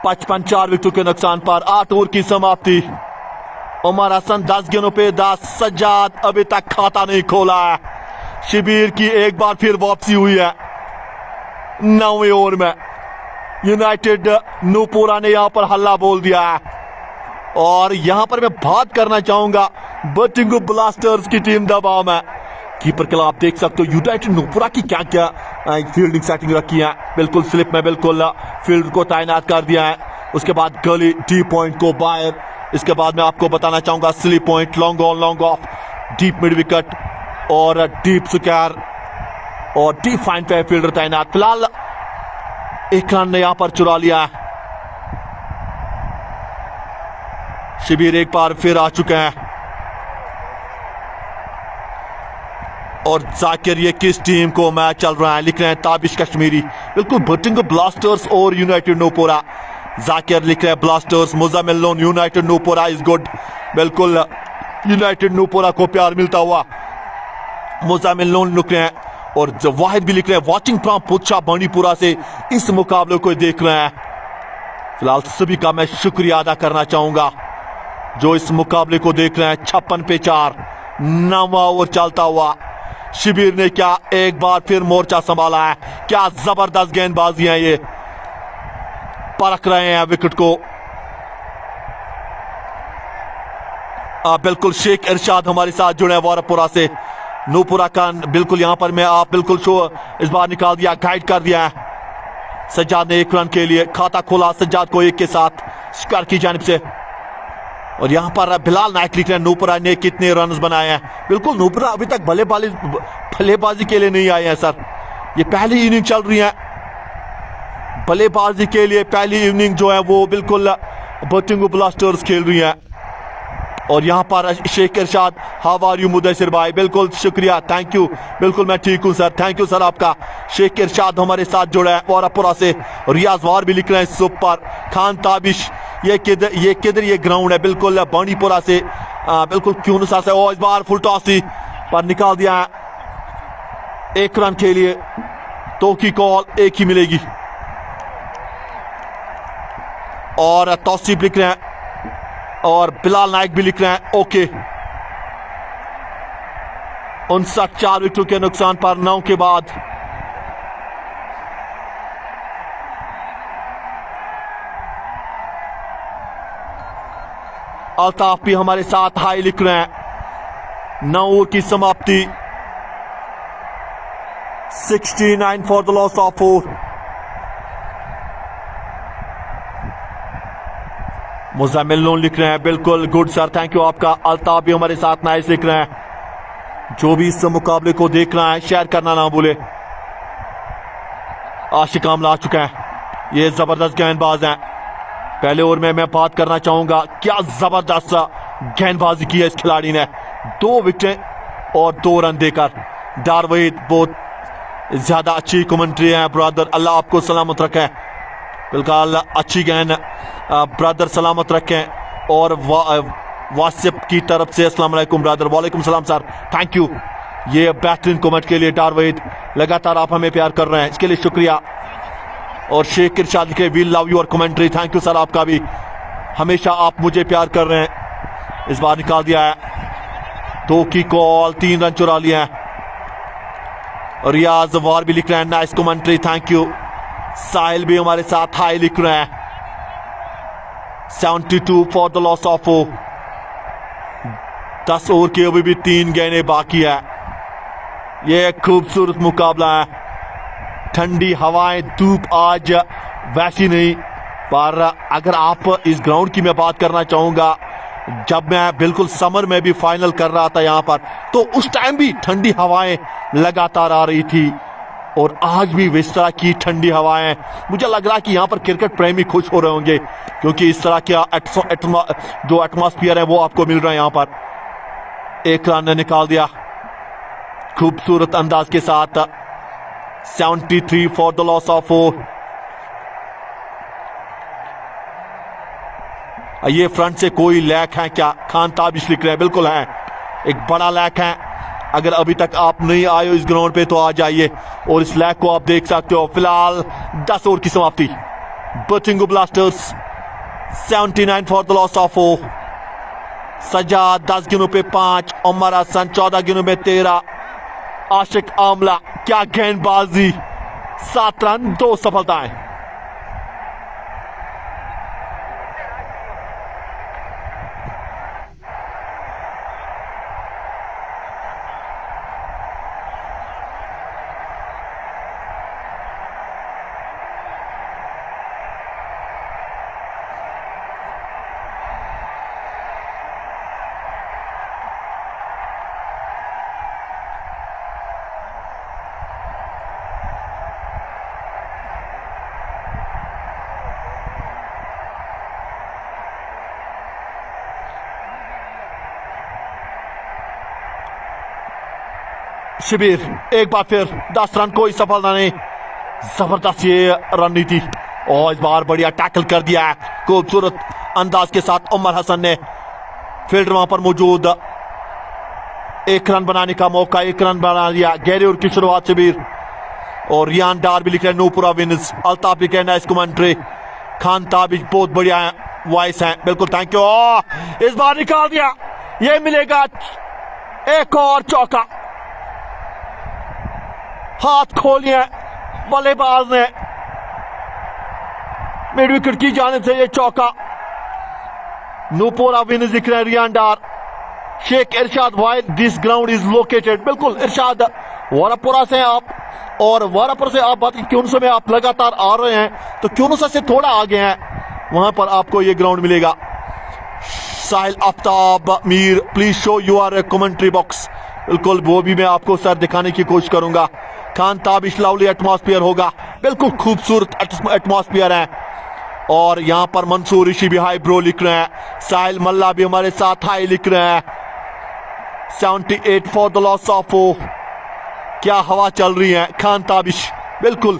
पचपन 4 विकेटों के नुकसान पर 8 ओवर की समाप्ति। उमर हसन 10 गेंदों पे 10, सज्जाद अभी तक खाता नहीं खोला है। शिबीर की एक बार फिर वापसी हुई है 9वें ओवर में। यूनाइटेड नूपुरा ने यहां पर हल्ला बोल दिया है। और यहां पर मैं बात करना चाहूंगा बर्टिंगो ब्लास्टर्स की टीम दबाव में। कीपर के लिए आप देख सकते हो यूनाइटेड नूपुरा की क्या क्या फील्डिंग सेटिंग रखी है। बिल्कुल स्लिप में बिल्कुल फील्ड को तैनात कर दिया है। उसके बाद गली डी पॉइंट को बाहर। इसके बाद मैं आपको बताना चाहूंगा slip point, long on long of, deep mid wicket और डीप स्क्वायर और डीप फाइन पे फील्डर तैनात। फिलहाल एक रन ने यहां पर चुरा लिया है। शिबिर एक बार फिर आ चुके हैं। और जाकिर ये किस टीम को मैच चल रहा है, लिख रहे हैं ताबिश कश्मीरी। बिल्कुल बर्टिंगो ब्लास्टर्स और यूनाइटेड नूपुरा। जाकिर लिख रहे हैं Blasters, Muzamil Lone United Nupura is good. बिल्कुल यूनाइटेड नूपुरा को प्यार मिलता हुआ मुजामिल लोन लिख रहे हैं। और वाहिद भी लिख रहे हैं वॉचिंग फ्रॉम पुच्छा बांडीपुरा से इस मुकाबले को देख रहे हैं। फिलहाल सभी का मैं शुक्रिया अदा करना चाहूंगा जो इस मुकाबले को देख रहे हैं। 56 पे 4, 9वां ओवर चलता हुआ। शिबिर ने क्या एक बार फिर मोर्चा संभाला है। क्या जबरदस्त गेंदबाजी है, ये परख रहे हैं विकेट को। बिल्कुल शेख इरशाद हमारे साथ जुड़े हैं वारापुरा से। नूपुरा का बिल्कुल यहां पर मैं आप बिल्कुल शो इस बार निकाल दिया, गाइड कर दिया है। सज्जाद ने 1 रन के लिए खाता खोला, सज्जाद को 1 के साथ शिकार की जानिब से। और यहां पर बिलाल नायक लिख रहे हैं नूपुरा ने कितने रन बनाए हैं। बिल्कुल नूपुरा अभी तक बल्लेबाजी के लिए नहीं आए हैं सर। ये पहली इनिंग चल रही है बल्लेबाजी के लिए। पहली इनिंग जो है वो बिल्कुल बर्टिंगो ब्लास्टर्स खेल रही है। और यहां पर शेख इरशाद, हाउ आर यू मुदस्सिर भाई, बिल्कुल शुक्रिया, थैंक यू। बिल्कुल मैं ठीक हूं सर, थैंक यू सर आपका। शेख इरशाद हमारे साथ जुड़ा है वारापुरा से। रियाज वार भी लिख रहे हैं सुपर। खान ताबिश, ये किधर ये ग्राउंड है, बिल्कुल बांडीपुरा से, बिल्कुल क्यूनुसा से। और इस बार फुल टॉस पर निकाल दिया है 1 रन के लिए। तो की कॉल 1 ही मिलेगी। और तौसीफ लिख रहे हैं और बिलाल नायक भी लिख रहे हैं ओके। 59 4 विकेटों के नुकसान पर 9 के बाद। अल्ताफ भी हमारे साथ हाई लिख रहे हैं। 9 ओवर की समाप्ति, 69 for the loss of 4। Muzamil loan लिख रहे हैं बिल्कुल गुड सर, थैंक यू आपका। अल्ताफ भी हमारे साथ नाइस लिख रहे हैं। जो भी इस मुकाबले को देख रहा है शेयर करना ना भूले। आशिक आमला आ चुका है, ये जबरदस्त गेंदबाज हैं। पहले ओवर में मैं बात करना चाहूंगा क्या जबरदस्त गेंदबाजी की है इस खिलाड़ी ने। 2 विकेटें और 2 रन देकर। डारवेद बहुत ज्यादा अच्छी कमेंट्री है ब्रदर, अल्लाह आपको सलामत रखे। बिल्कुल अच्छी गेंद ब्रदर, सलामत रखें। और वासिफ की तरफ से अस्सलाम वालेकुम ब्रदर। वालेकुम सलाम सर, थैंक यू। ये बेहतरीन कमेंट के लिए डारवेद, लगातार आप हमें प्यार कर रहे हैं, इसके लिए शुक्रिया। और शेख इरशाद के we love your commentary, thank you sir आपका भी, हमेशा आप मुझे प्यार कर रहे हैं। इस बार निकाल दिया है 2 की कॉल, 3 रन चुरा लिए हैं। रियाज वार भी लिख रहे हैं नाइस कमेंट्री, थैंक यू। साहिल भी हमारे साथ हाई लिख रहे हैं। 72 for the loss of 4। 10 over के अभी भी 3 गेंदें बाकी है। ये खूबसूरत मुकाबला है, ठंडी हवाएं, धूप आज वैसी नहीं, पर अगर आप इस ग्राउंड की मैं बात करना चाहूंगा, जब मैं बिल्कुल समर में भी फाइनल कर रहा था यहां पर, तो उस टाइम भी ठंडी हवाएं लगातार आ रही थी और आज भी इस तरह की ठंडी हवाएं। मुझे लग रहा है कि यहां पर क्रिकेट प्रेमी खुश हो रहे होंगे, क्योंकि इस तरह का जो एटमॉस्फेयर है वो आपको मिल रहा है यहां पर। एक रन ने निकाल दिया खूबसूरत अंदाज के साथ, 73 फॉर द लॉस ऑफ 4। ये फ्रंट से कोई लैक है क्या? खान ताबिश लिख रहे हैं, बिल्कुल है, एक बड़ा लैक है। अगर अभी तक आप नहीं आए हो इस ग्राउंड पे तो आ जाइए और इस लैक को आप देख सकते हो। फिलहाल 10 ओवर की समाप्ति, Batingoo Blasters 79 for the loss of 4। Sajad 10 गेंदों पे 5, उमर हसन 14 गेंदों में 13, आशिक आमला क्या गेंदबाजी, 7 रन 2 सफलताएं। शिबिर एक बार फिर 10 रन, कोई सफलता नहीं। जबरदस्त ये रणनीति और इस बार बढ़िया टैकल कर दिया है खूबसूरत अंदाज के साथ उमर हसन ने। फील्डर वहां पर मौजूद, 1 रन बनाने का मौका, 1 रन बना लिया। गहरे ओवर की शुरुआत शिबिर और रियान डार भी लिख रहे नूपुरा विन्स, अल्ताफ भी कहना इस कमेंट्री, खान ताबिश बहुत बढ़िया है, वॉइस है, बिल्कुल थैंक यू। इस बार निकाल दिया, ये मिलेगा एक और चौका, हाथ खोलिए बल्लेबाज ने, मिड विकेट की जानिब से ये चौका। नूपुरा विन्स दिख रहे हैं, Riyan Dar, Sheikh Irshad while, this ground is located, बिल्कुल इरशाद वारापुरा से आप, और वारापुर से आप बात क्यूनसा में आप लगातार आ रहे हैं तो क्यूनसा से थोड़ा आगे हैं, वहां पर आपको ये ग्राउंड मिलेगा। Sahil Aftab Mir, please show your commentary box, बिल्कुल वो भी मैं आपको सर दिखाने की कोशिश करूंगा। खान ताबिश लवली एटमॉस्फेयर होगा, बिल्कुल खूबसूरत एटमॉस्फेयर है। और यहां पर मंसूर ऋषि भी हाई ब्रो लिख रहे हैं, साहिल मल्ला भी हमारे साथ हाई लिख रहे हैं। 78 फॉर द लॉस ऑफ 4। क्या हवा चल रही है, खान ताबिश बिल्कुल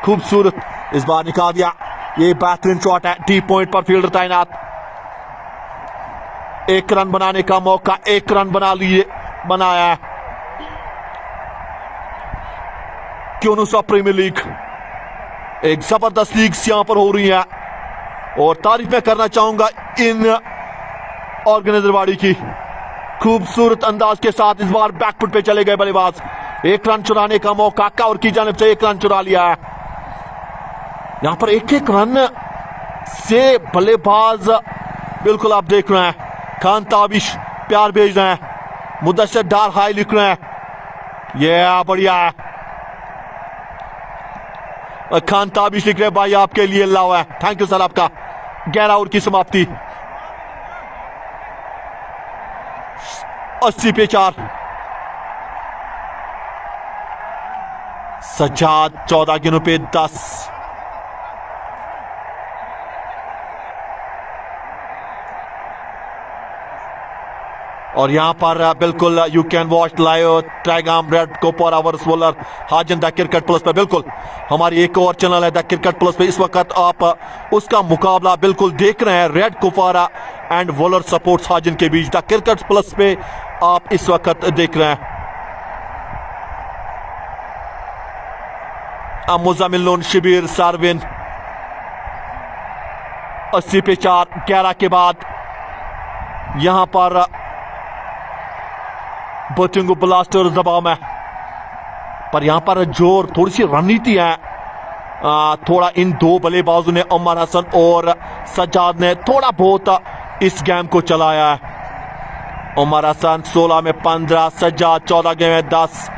खूबसूरत, इस बार निकाल दिया, ये बेहतरीन शॉट है, डी पॉइंट पर फील्डर तैनात। 1 रन बनाने का मौका, 1 रन बनाया है। क्यूनुसा प्रीमियर लीग एक जबरदस्त लीग यहां पर हो रही है और तारीफ मैं करना चाहूंगा इन ऑर्गेनाइजर बॉडी की, खूबसूरत अंदाज के साथ इस बार बैकफुट पे चले गए बल्लेबाज। 1 रन चुराने का मौका, कवर की जानिब से 1 रन चुरा लिया है। यहां पर 1-1 रन से बल्लेबाज, बिल्कुल आप देख रहे हैं, खान ताबिश प्यार भेज रहे हैं, मुदस्सिर डार हाई लिख रहे हैं, ये बढ़िया है। खान ताबिश लिख रहे हैं, भाई आपके लिए अल्लाह है, थैंक यू सर आपका। 11 ओवर की समाप्ति, 80 पे 4। सज्जाद 14 गेंदों पे 10। और यहां पर बिल्कुल you can watch live Trigam red copper ours bowler Hajan the cricket plus पे, बिल्कुल हमारी एक और चैनल है द क्रिकेट प्लस पे, इस वक्त आप उसका मुकाबला बिल्कुल देख रहे हैं, red कोपारा and Waller supports Hajin के बीच, द क्रिकेट प्लस पे आप इस वक्त देख रहे हैं। मुजामिल शिबिर सारविन 80 पे 4। 11 के बाद यहां पर बटिंगु ब्लास्टर्स दबाव में, पर यहां पर जोर थोड़ी सी रणनीति है, थोड़ा इन 2 बल्लेबाजों ने, उमर हसन और सज्जाद ने थोड़ा बहुत इस गेम को चलाया है। उमर हसन 16 में 15, सज्जाद 14 गेम में 10।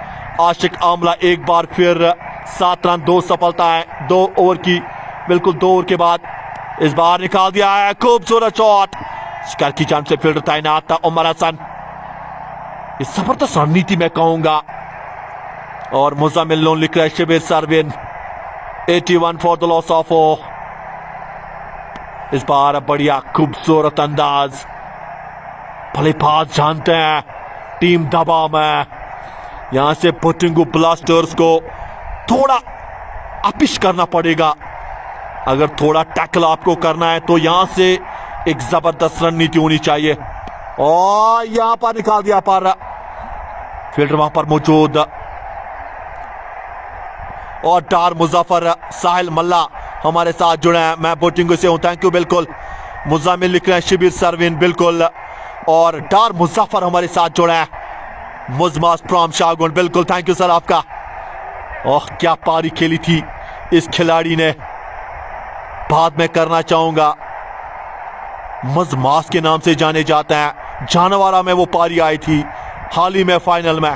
आशिक आमला एक बार फिर 7 रन 2 सफलता है 2 ओवर की, बिल्कुल 2 ओवर के बाद इस बार निकाल दिया है। खूबसूरत शॉट, शिकार की जान से फील्डर तैनात था उमर हसन। इस जबरदस्त रणनीति मैं कहूंगा। और मुजामिल लोन लिख रहा है शिबिर सरविन 81 फॉर द लॉस ऑफ 4। इस बार बढ़िया खूबसूरत अंदाज, भले पास जानते हैं टीम दबाव में। यहां से पोटिंगो ब्लास्टर्स को थोड़ा अपिश करना पड़ेगा। अगर थोड़ा टैकल आपको करना है तो यहां से एक जबरदस्त रणनीति होनी चाहिए। और यहां पर निकाल दिया पर फील्डर वहां पर मौजूद। और डार मुजफ्फर साहिल मल्ला हमारे साथ जुड़े हैं। मैं बोटिंगो से हूं, थैंक यू। बिल्कुल मुजामिल लिख रहे हैं शिबिर सरविन, बिल्कुल। और डार मुजफ्फर हमारे साथ जुड़े हैं। मुजमास फ्रॉम शाहगुन, बिल्कुल थैंक यू सर आपका। ओह क्या पारी खेली थी इस खिलाड़ी ने। बाद में करना चाहूंगा, मुजमास के नाम से जाने जाते हैं। जानवारा में वो पारी आई थी हाल ही में फाइनल में।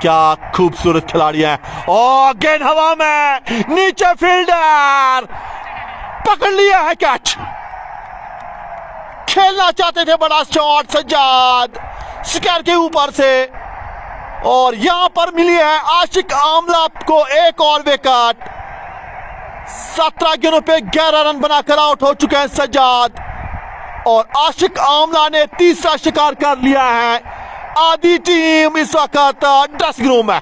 क्या खूबसूरत खिलाड़ी है। और गेंद हवा में, नीचे फील्डर पकड़ लिया है कैच। खेलना चाहते थे बड़ा शॉट सज्जाद शिकार के ऊपर से, और यहां पर मिली है आशिक आमला को एक और विकेट। 17 गेंदों पे 11 रन बनाकर आउट हो चुके हैं सज्जाद। और आशिक आमला ने तीसरा शिकार कर लिया है। आधी टीम इस वक्त ड्रेसिंग रूम में।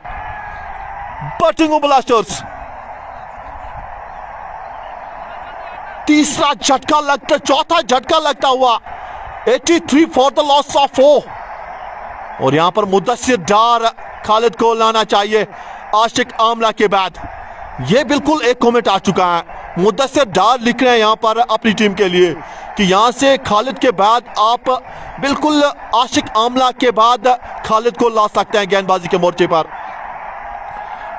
पोटिंगो ब्लास्टर्स तीसरा झटका लगता, चौथा झटका लगता हुआ 83 फॉर द लॉस ऑफ 4। और यहां पर मुद्दस्सिर डार खालिद को लाना चाहिए आशिक आमला के बाद। यह बिल्कुल एक कमेंट आ चुका है, मुद्दस्सिर डार लिख रहे हैं यहां पर अपनी टीम के लिए कि यहां से खालिद के बाद आप बिल्कुल आशिक आमला के बाद खालिद को ला सकते हैं गेंदबाजी के मोर्चे पर।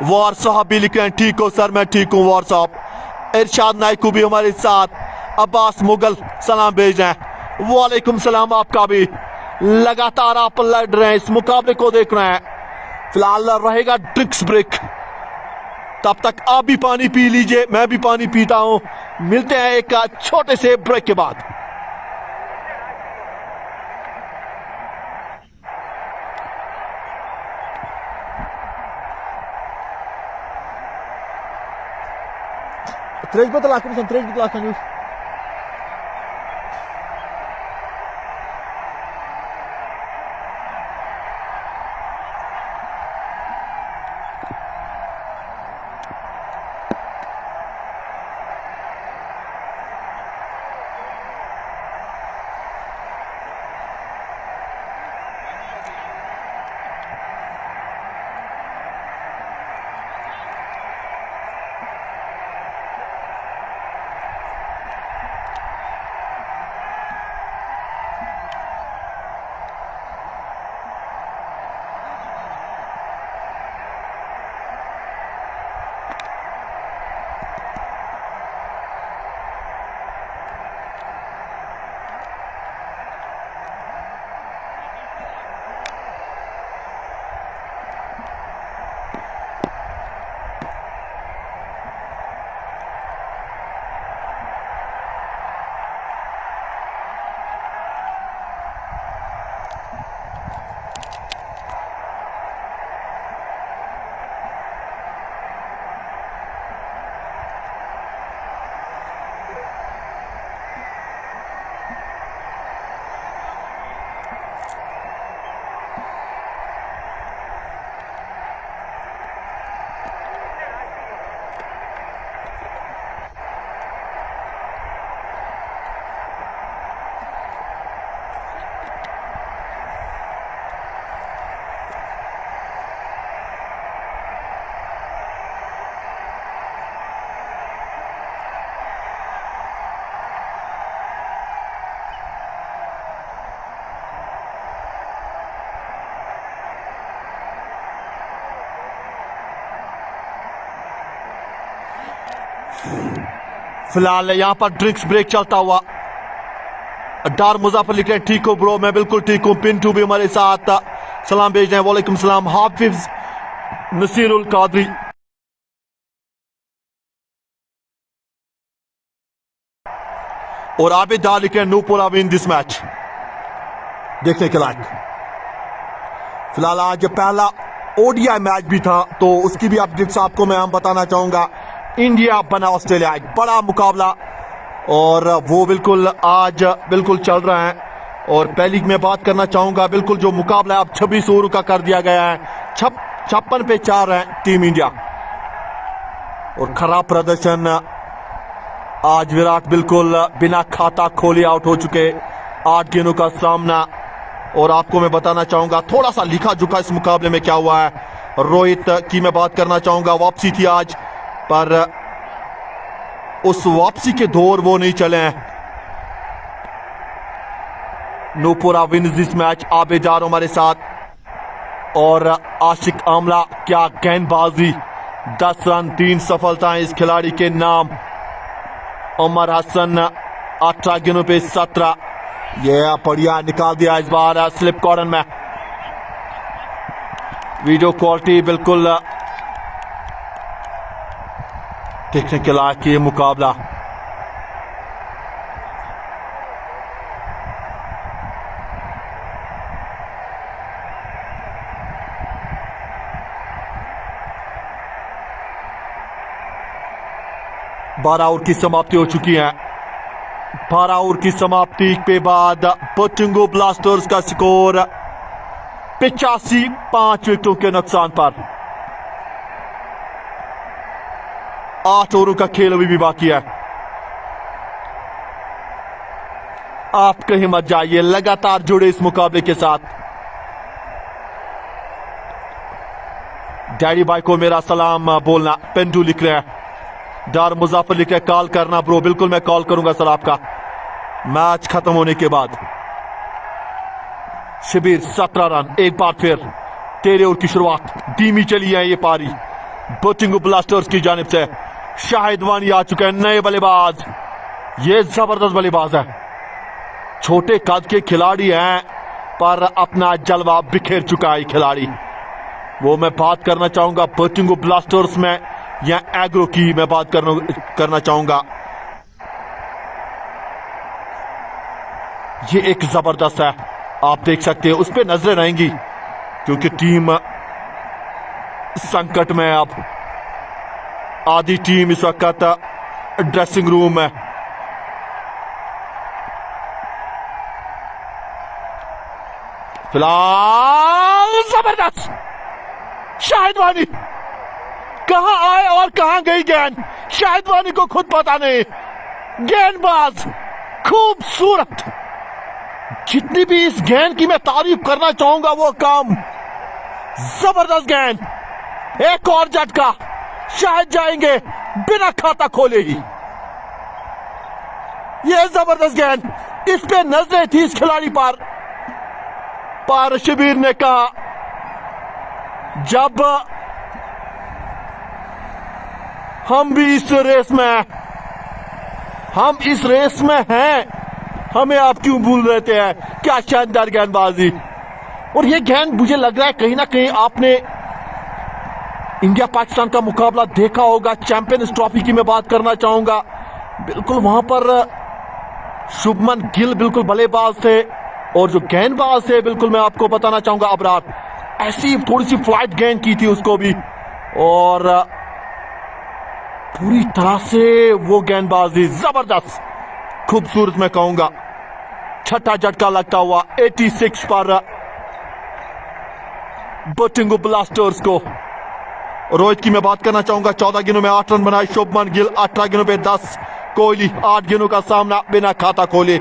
वार साहब भी लिख रहे हैं ठीक हो सर, मैं ठीक हूं वार साहब। इरशाद नाइकू भी हमारे साथ। अब्बास मुगल सलाम भेज रहे हैं। वालेकुम सलाम आपका भी। लगातार आप लड़ रहे हैं, इस मुकाबले को देख रहे हैं। फिलहाल रहेगा ड्रिंक्स ब्रेक, तब तक आप भी पानी पी लीजिए, मैं भी पानी पीता हूं। मिलते हैं एक छोटे से ब्रेक के बाद। Três batalakas, são 3 batalakas. फिलहाल यहां पर ड्रिंक्स ब्रेक चलता हुआ। डार मुजाफर लिख रहे हैं ठीक हो ब्रो, मैं बिल्कुल ठीक हूं। पिंटू भी हमारे साथ सलाम भेज रहे हैं। वालेकुम सलाम। हाफिज नसीरुल कादरी। और आबिद डार लिखे नूपुरा विन दिस मैच। देखने के लायक। फिलहाल आज पहला ओडीआई मैच भी था, तो उसकी भी अपडेट्स आपको मैं बताना चाहूंगा। इंडिया बना ऑस्ट्रेलिया, एक बड़ा मुकाबला और वो बिल्कुल आज बिल्कुल चल रहा है। और पहली मैं बात करना चाहूंगा, बिल्कुल जो मुकाबला है अब 26 ओवर का कर दिया गया है। 56 पे 4 है टीम इंडिया। और खराब प्रदर्शन आज विराट बिल्कुल बिना खाता खोले आउट हो चुके। 8 गेंदों का सामना। और आपको मैं बताना चाहूंगा थोड़ा सा लिखा झुका इस मुकाबले में क्या हुआ है। रोहित की मैं बात करना चाहूंगा, वापसी थी आज, पर उस वापसी के दौर वो नहीं चले हैं। नूपुरा विन्स दिस मैच। आबिद डार हमारे साथ और आशिक आमला, क्या गेंदबाजी। 10 रन 3 सफलताएं इस खिलाड़ी के नाम। उमर हसन 18 गेंदों पे 17। ये बढ़िया निकाल दिया इस बार स्लिप कॉर्नर में। वीडियो क्वालिटी बिल्कुल देखने के लायक ये मुकाबला। बारह ओवर की समाप्ति हो चुकी है। 12 ओवर की समाप्ति के बाद पोटिंगो ब्लास्टर्स का स्कोर 85, 5 विकेटों के नुकसान पर। 8 ओवरों का खेल अभी भी बाकी है। आप कहीं मत जाइए, लगातार जुड़े इस मुकाबले के साथ। डैडी भाई को मेरा सलाम बोलना। पेंडू लिख रहे हैं। डार मुजाफर लिख रहे, कॉल करना ब्रो। बिल्कुल मैं कॉल करूंगा सर आपका मैच खत्म होने के बाद। शिबिर 17 रन। एक बार फिर 13 ओवर की शुरुआत। धीमी चली है ये पारी पोटिंगो ब्लास्टर्स की जानिब से। शाहिद वानी आ चुके हैं, नए बल्लेबाज। ये जबरदस्त बल्लेबाज है। छोटे कद के खिलाड़ी हैं पर अपना जलवा बिखेर चुका है खिलाड़ी। वो मैं बात करना चाहूंगा पोटिंगो ब्लास्टर्स में या एग्रो की मैं बात करना चाहूंगा। ये एक जबरदस्त है, आप देख सकते हैं। उस पर नजरें रहेंगी क्योंकि टीम संकट में है। अब आधी टीम इस वक्त ड्रेसिंग रूम में। फिलहाल जबरदस्त शाहिद वानी। कहां आए और कहां गई गेंद, शाहिद वानी को खुद पता नहीं। गेंदबाज खूबसूरत। जितनी भी इस गेंद की मैं तारीफ करना चाहूंगा वो कम। जबरदस्त गेंद। एक और झटका, शायद जाएंगे बिना खाता खोले ही। यह जबरदस्त गेंद। इस पे नजरें थी इस खिलाड़ी पर शिबिर ने कहा जब हम भी इस रेस में हैं, हमें आप क्यों भूल रहे हैं। क्या शानदार गेंदबाजी। और ये गेंद मुझे लग रहा है कहीं ना कहीं आपने इंडिया पाकिस्तान का मुकाबला देखा होगा। चैंपियंस ट्रॉफी की मैं बात करना चाहूंगा। बिल्कुल वहां पर शुभमन गिल बिल्कुल बल्लेबाज थे और जो गेंदबाज थे बिल्कुल मैं आपको बताना चाहूंगा अबरार। ऐसी थोड़ी सी फ्लाइट गेंद की थी उसको भी और पूरी तरह से वो गेंदबाजी जबरदस्त खूबसूरत मैं कहूंगा। छठा झटका लगता हुआ 86 पर पोटिंगो ब्लास्टर्स को। रोहित की मैं बात करना चाहूंगा। 14 गेंदों में 8 रन बनाए। शुभमन गिल 18 गेंदों पे 10। कोहली 8 गेंदों का सामना बिना खाता खोले।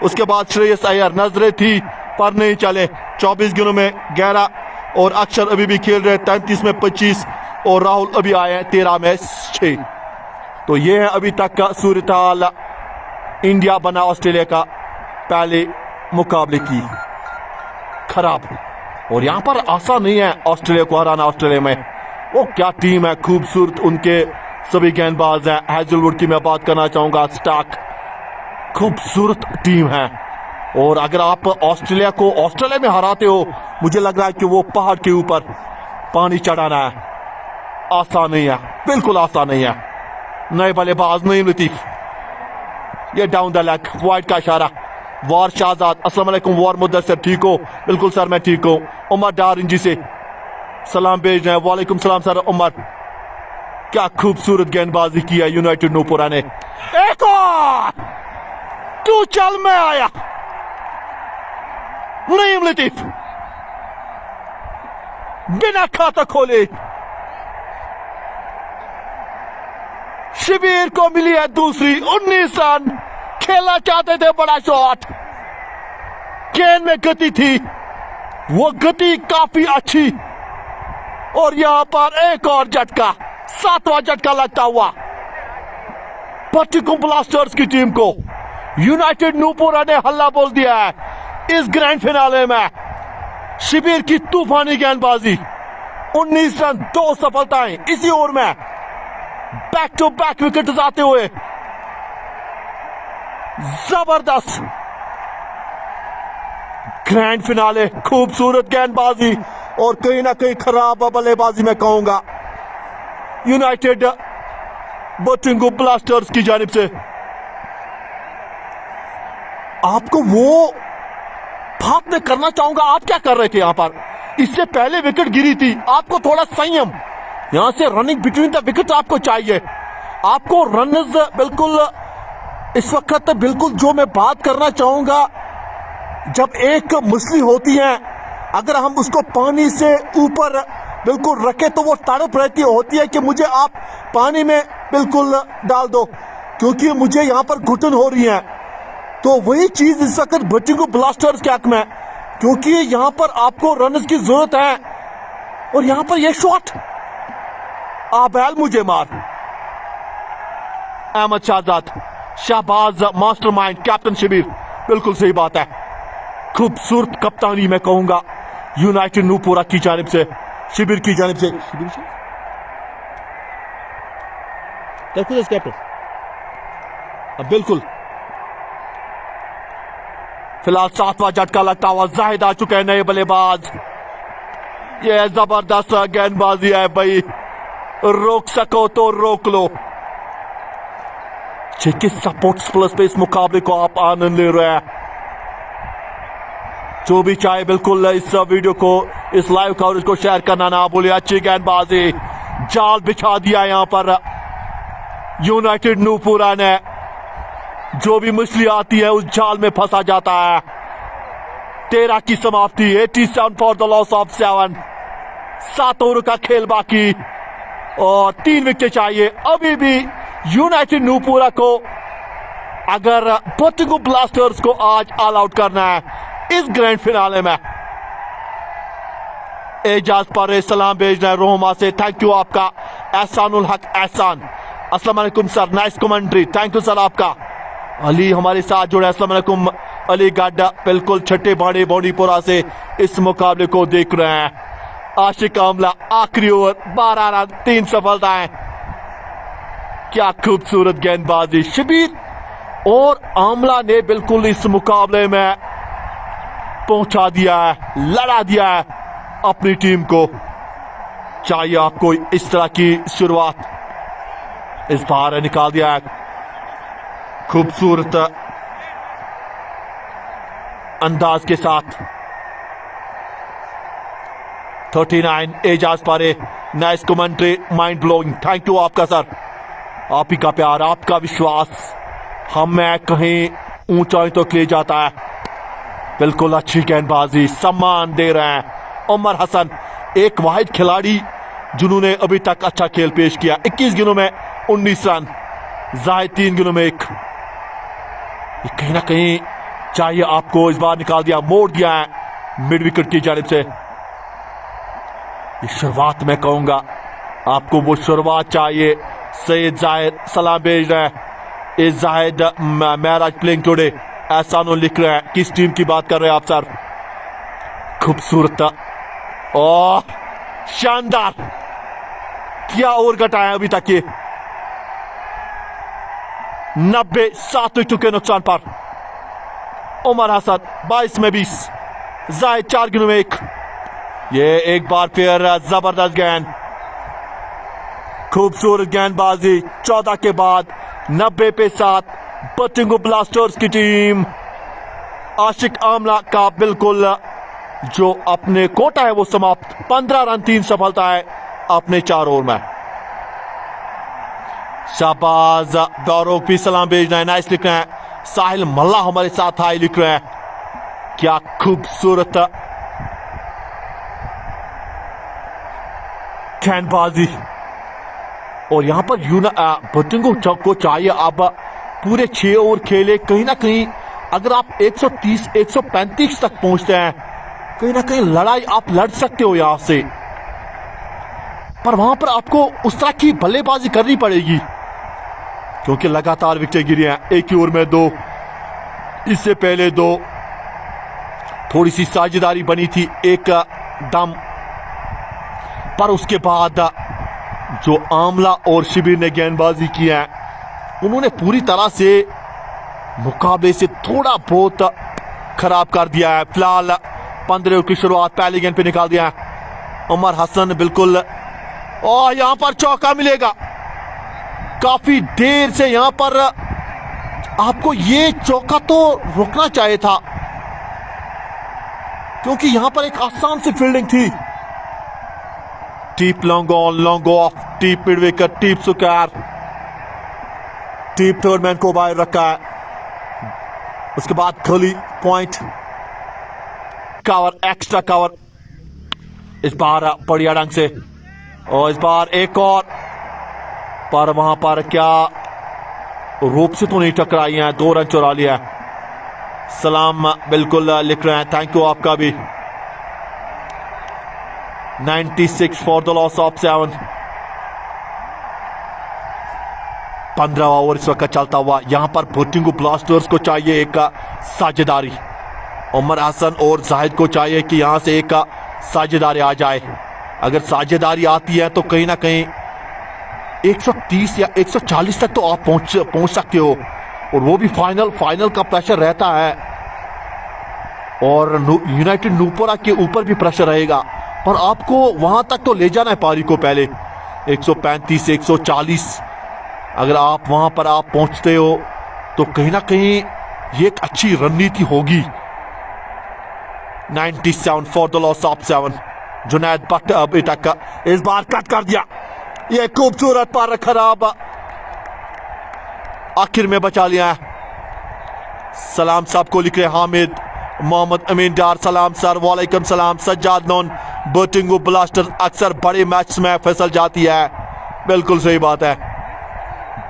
उसके बाद श्रेयस अय्यर नजरें थी पर नहीं चले। 24 गेंदों में 11 और अक्षर अभी भी खेल रहे। 33 में 25 और राहुल अभी आए हैं 13 में 6। तो ये है अभी तक का सूरत हाल इंडिया बना ऑस्ट्रेलिया का पहले मुकाबले की। खराब और यहां पर आसान नहीं है ऑस्ट्रेलिया को हराना। ऑस्ट्रेलिया में वो क्या टीम है, खूबसूरत उनके सभी गेंदबाज हैं। हैजलवुड की मैं बात करना चाहूंगा। स्टार्क खूबसूरत टीम है और अगर आप ऑस्ट्रेलिया को ऑस्ट्रेलिया में हराते हो, मुझे लग रहा है कि वो पहाड़ के ऊपर पानी चढ़ाना है। आसान नहीं है, बिल्कुल आसान नहीं है। नए बल्लेबाज नईम लतीफ, ये डाउन द लेग, वाइड का इशारा। वार शाहजाद, अस्सलाम वालेकुम वार मुद्दसर, ठीक हो? बिल्कुल सर मैं ठीक हूँ। उमर डार इंजी से सलाम भेज रहे हैं, वालेकुम सलाम सर उमर। क्या खूबसूरत गेंदबाजी की है यूनाइटेड नूपुरा ने। एक और तू चल, मैं आया। नईम लतीफ बिना खाता खोले शिबीर को मिली है दूसरी 19 रन। खेलना चाहते थे बड़ा शॉट, गेंद में गति थी, वो गति काफी अच्छी। और यहां पर एक और झटका, 7वां झटका लगता हुआ पट्टिकुम ब्लास्टर्स की टीम को। यूनाइटेड नूपुरा ने हल्ला बोल दिया है इस ग्रैंड फिनाले में। शिबिर की तूफानी गेंदबाजी, 19 रन, 2 सफलताएं इसी ओवर में, बैक टू बैक विकेट आते हुए जबरदस्त ग्रैंड फिनाले। खूबसूरत गेंदबाजी और कहीं ना कहीं खराब बल्लेबाजी मैं कहूंगा यूनाइटेड बटिंगु ब्लास्टर्स की जानिब से। आपको वो बात मैं करना चाहूंगा, आप क्या कर रहे थे यहां पर? इससे पहले विकेट गिरी थी, आपको थोड़ा संयम, यहां से रनिंग बिटवीन द विकेट आपको चाहिए। आपको रनर्स बिल्कुल इस वक्त बिल्कुल जो मैं बात करना चाहूंगा, जब एक मछली होती है अगर हम उसको पानी से ऊपर बिल्कुल रखे तो वो तड़प रहती होती है कि मुझे आप पानी में बिल्कुल डाल दो क्योंकि मुझे यहां पर घुटन हो रही है। तो वही चीज इस वक्त बटिंगु ब्लास्टर्स के हक में, क्योंकि यहां पर आपको रन्स की जरूरत है। और यहां पर यह शॉट, आबैल मुझे मार। अहमद शाहजाद, शाहबाज मास्टरमाइंड, कैप्टन शिबिर, बिल्कुल सही बात है। खूबसूरत कप्तानी मैं कहूंगा यूनाइटेड नूपुरा की जानिब से, शिबिर की जानिब से। शिबिर से कैप्टन बिल्कुल। फिलहाल 7वां झटका लगता हुआ जाहिद आ चुके हैं नए बल्लेबाज। यह जबरदस्त गेंदबाजी है भाई, रोक सको तो रोक लो। किस सपोर्ट्स प्लस पे इस मुकाबले को आप आनंद ले रहे हैं। जो भी चाहे बिल्कुल इस वीडियो को, इस लाइव कवरेज को शेयर करना ना भूलिए। अच्छी गेंदबाजी, जाल बिछा दिया यहां पर यूनाइटेड नूपुरा ने। जो भी मछली आती है उस जाल में फंसा जाता है। 13 की समाप्ति, 87 for the loss of 7। 7 over का खेल बाकी और 3 विकेट चाहिए अभी भी यूनाइटेड नूपुरा को। अगर बटिंगु ब्लास्टर्स को आज ऑल आउट करना है इस ग्रैंड फिनाले में। एजाज पर सलाम भेजना है रोहमा से, थैंक यू आपका। एहसानुल हक एहसान, अस्सलाम वालेकुम sir, nice commentary, thank you sir आपका। अली हमारे साथ जुड़े, अस्सलाम वालेकुम अली गाड्डा, बिल्कुल छठे बाड़े बॉडीपुरा से इस मुकाबले को देख रहे हैं। आशिक आमला, आखिरी ओवर, 12 रन, 3 सफलताएं। क्या खूबसूरत गेंदबाजी शिबिर और आमला ने बिल्कुल इस मुकाबले में पहुंचा दिया है, लड़ा दिया है अपनी टीम को। चाहिए आपको इस तरह की शुरुआत, इस बार निकाल दिया है खूबसूरत अंदाज के साथ। 39 एजाज पारे, nice commentary, mind blowing, thank you आपका सर। आप ही का प्यार, आपका विश्वास हमें कहीं ऊंचाई तक ले जाता है। बिल्कुल अच्छी गेंदबाजी, सम्मान दे रहे हैं उमर हसन, एक वाहिद खिलाड़ी जिन्होंने अभी तक अच्छा खेल पेश किया। 21 गेंदों में 19 रन, जाहिद 3 गेंदों में 1। कहीं ना कहीं चाहिए आपको, इस बार निकाल दिया, मोड़ दिया है मिड विकेट की जानिब से। शुरुआत में कहूंगा आपको वो शुरुआत चाहिए। सैयद जाहिद सलाम भेज रहे हैं। इस जाहिद महराज प्लेइंग टुडे, एहसानुल लिख रहे हैं। किस टीम की बात कर रहे हैं आप सर? खूबसूरत और शानदार, क्या ओवर घटाया अभी तक ये। 90, 7 विकेटों के नुकसान पर उमर हसन 22 में 20, जाहिद 4 गेंदों में 1। ये एक बार फिर जबरदस्त गेंद, खूबसूरत गेंदबाजी 14 के बाद 90 पे 7 बटिंगो ब्लास्टर्स की टीम आशिक आमला का बिल्कुल जो अपने कोटा है वो समाप्त 15 रन 3 सफलता है अपने 4 ओवर में। शाहबाज दौरों भी सलाम भेज रहे हैं, नाइस लिख रहे हैं। साहिल मल्ला हमारे साथ हाई लिख रहे हैं, क्या खूबसूरत गेंदबाजी। और यहां पर बटिंगो को चाहिए अब पूरे 6 ओवर खेले, कहीं ना कहीं अगर आप 130 135 तक पहुंचते हैं कहीं ना कहीं लड़ाई आप लड़ सकते हो यहां से, पर वहां पर आपको उस तरह की बल्लेबाजी करनी पड़ेगी क्योंकि लगातार विकेटें गिरी हैं। एक ही ओवर में 2, इससे पहले 2, थोड़ी सी साझेदारी बनी थी एक दम, पर उसके बाद जो आमला और शिबिर ने गेंदबाजी की है उन्होंने पूरी तरह से मुकाबले से थोड़ा बहुत खराब कर दिया है। फिलहाल 15 ओवर की शुरुआत पहली गेंद पे निकाल दिया है उमर हसन बिल्कुल, और यहां पर चौका मिलेगा। काफी देर से यहां पर आपको ये चौका तो रोकना चाहिए था क्योंकि यहां पर एक आसान सी फील्डिंग थी। Deep long on long off, deep mid wicket, deep square, deep third man को बाहर रखा है। उसके बाद खुली पॉइंट कवर, एक्स्ट्रा कवर इस बार बढ़िया ढंग से, और इस बार एक और, पर वहां पर क्या रोप से तो नहीं टकराई है, 2 रन चुरा लिया। सलाम बिल्कुल लिख रहे हैं, थैंक यू आपका भी। 96 for the loss of 7। 15 over इस वक्त चलता हुआ, यहां पर बटिंगो ब्लास्टर्स को चाहिए एक साझेदारी। उमर हसन और जाहिद को चाहिए कि यहां से एक साझेदारी आ जाए। अगर साझेदारी आती है तो कहीं ना कहीं 130 या 140 तक तो आप पहुंच सकते हो, और वो भी फाइनल का प्रेशर रहता है, और यूनाइटेड नूपुरा के ऊपर भी प्रेशर रहेगा, पर आपको वहां तक तो ले जाना है पारी को पहले। 135 140 अगर आप वहां पर आप पहुंचते हो तो कहीं ना कहीं ये एक अच्छी रणनीति होगी। 97 for the loss of 7। Junaid Bhatt अभी तक इस बार कट कर दिया, ये खूबसूरत पर खराब आखिर में बचा लिया है। सलाम साहब को लिख रहे हामिद मोहम्मद अमीन डार, सलाम सर, वालेकुम सलाम। सज्जाद नॉन, बटिंगो ब्लास्टर्स अक्सर बड़े मैच में फिसल जाती है, बिल्कुल सही बात है,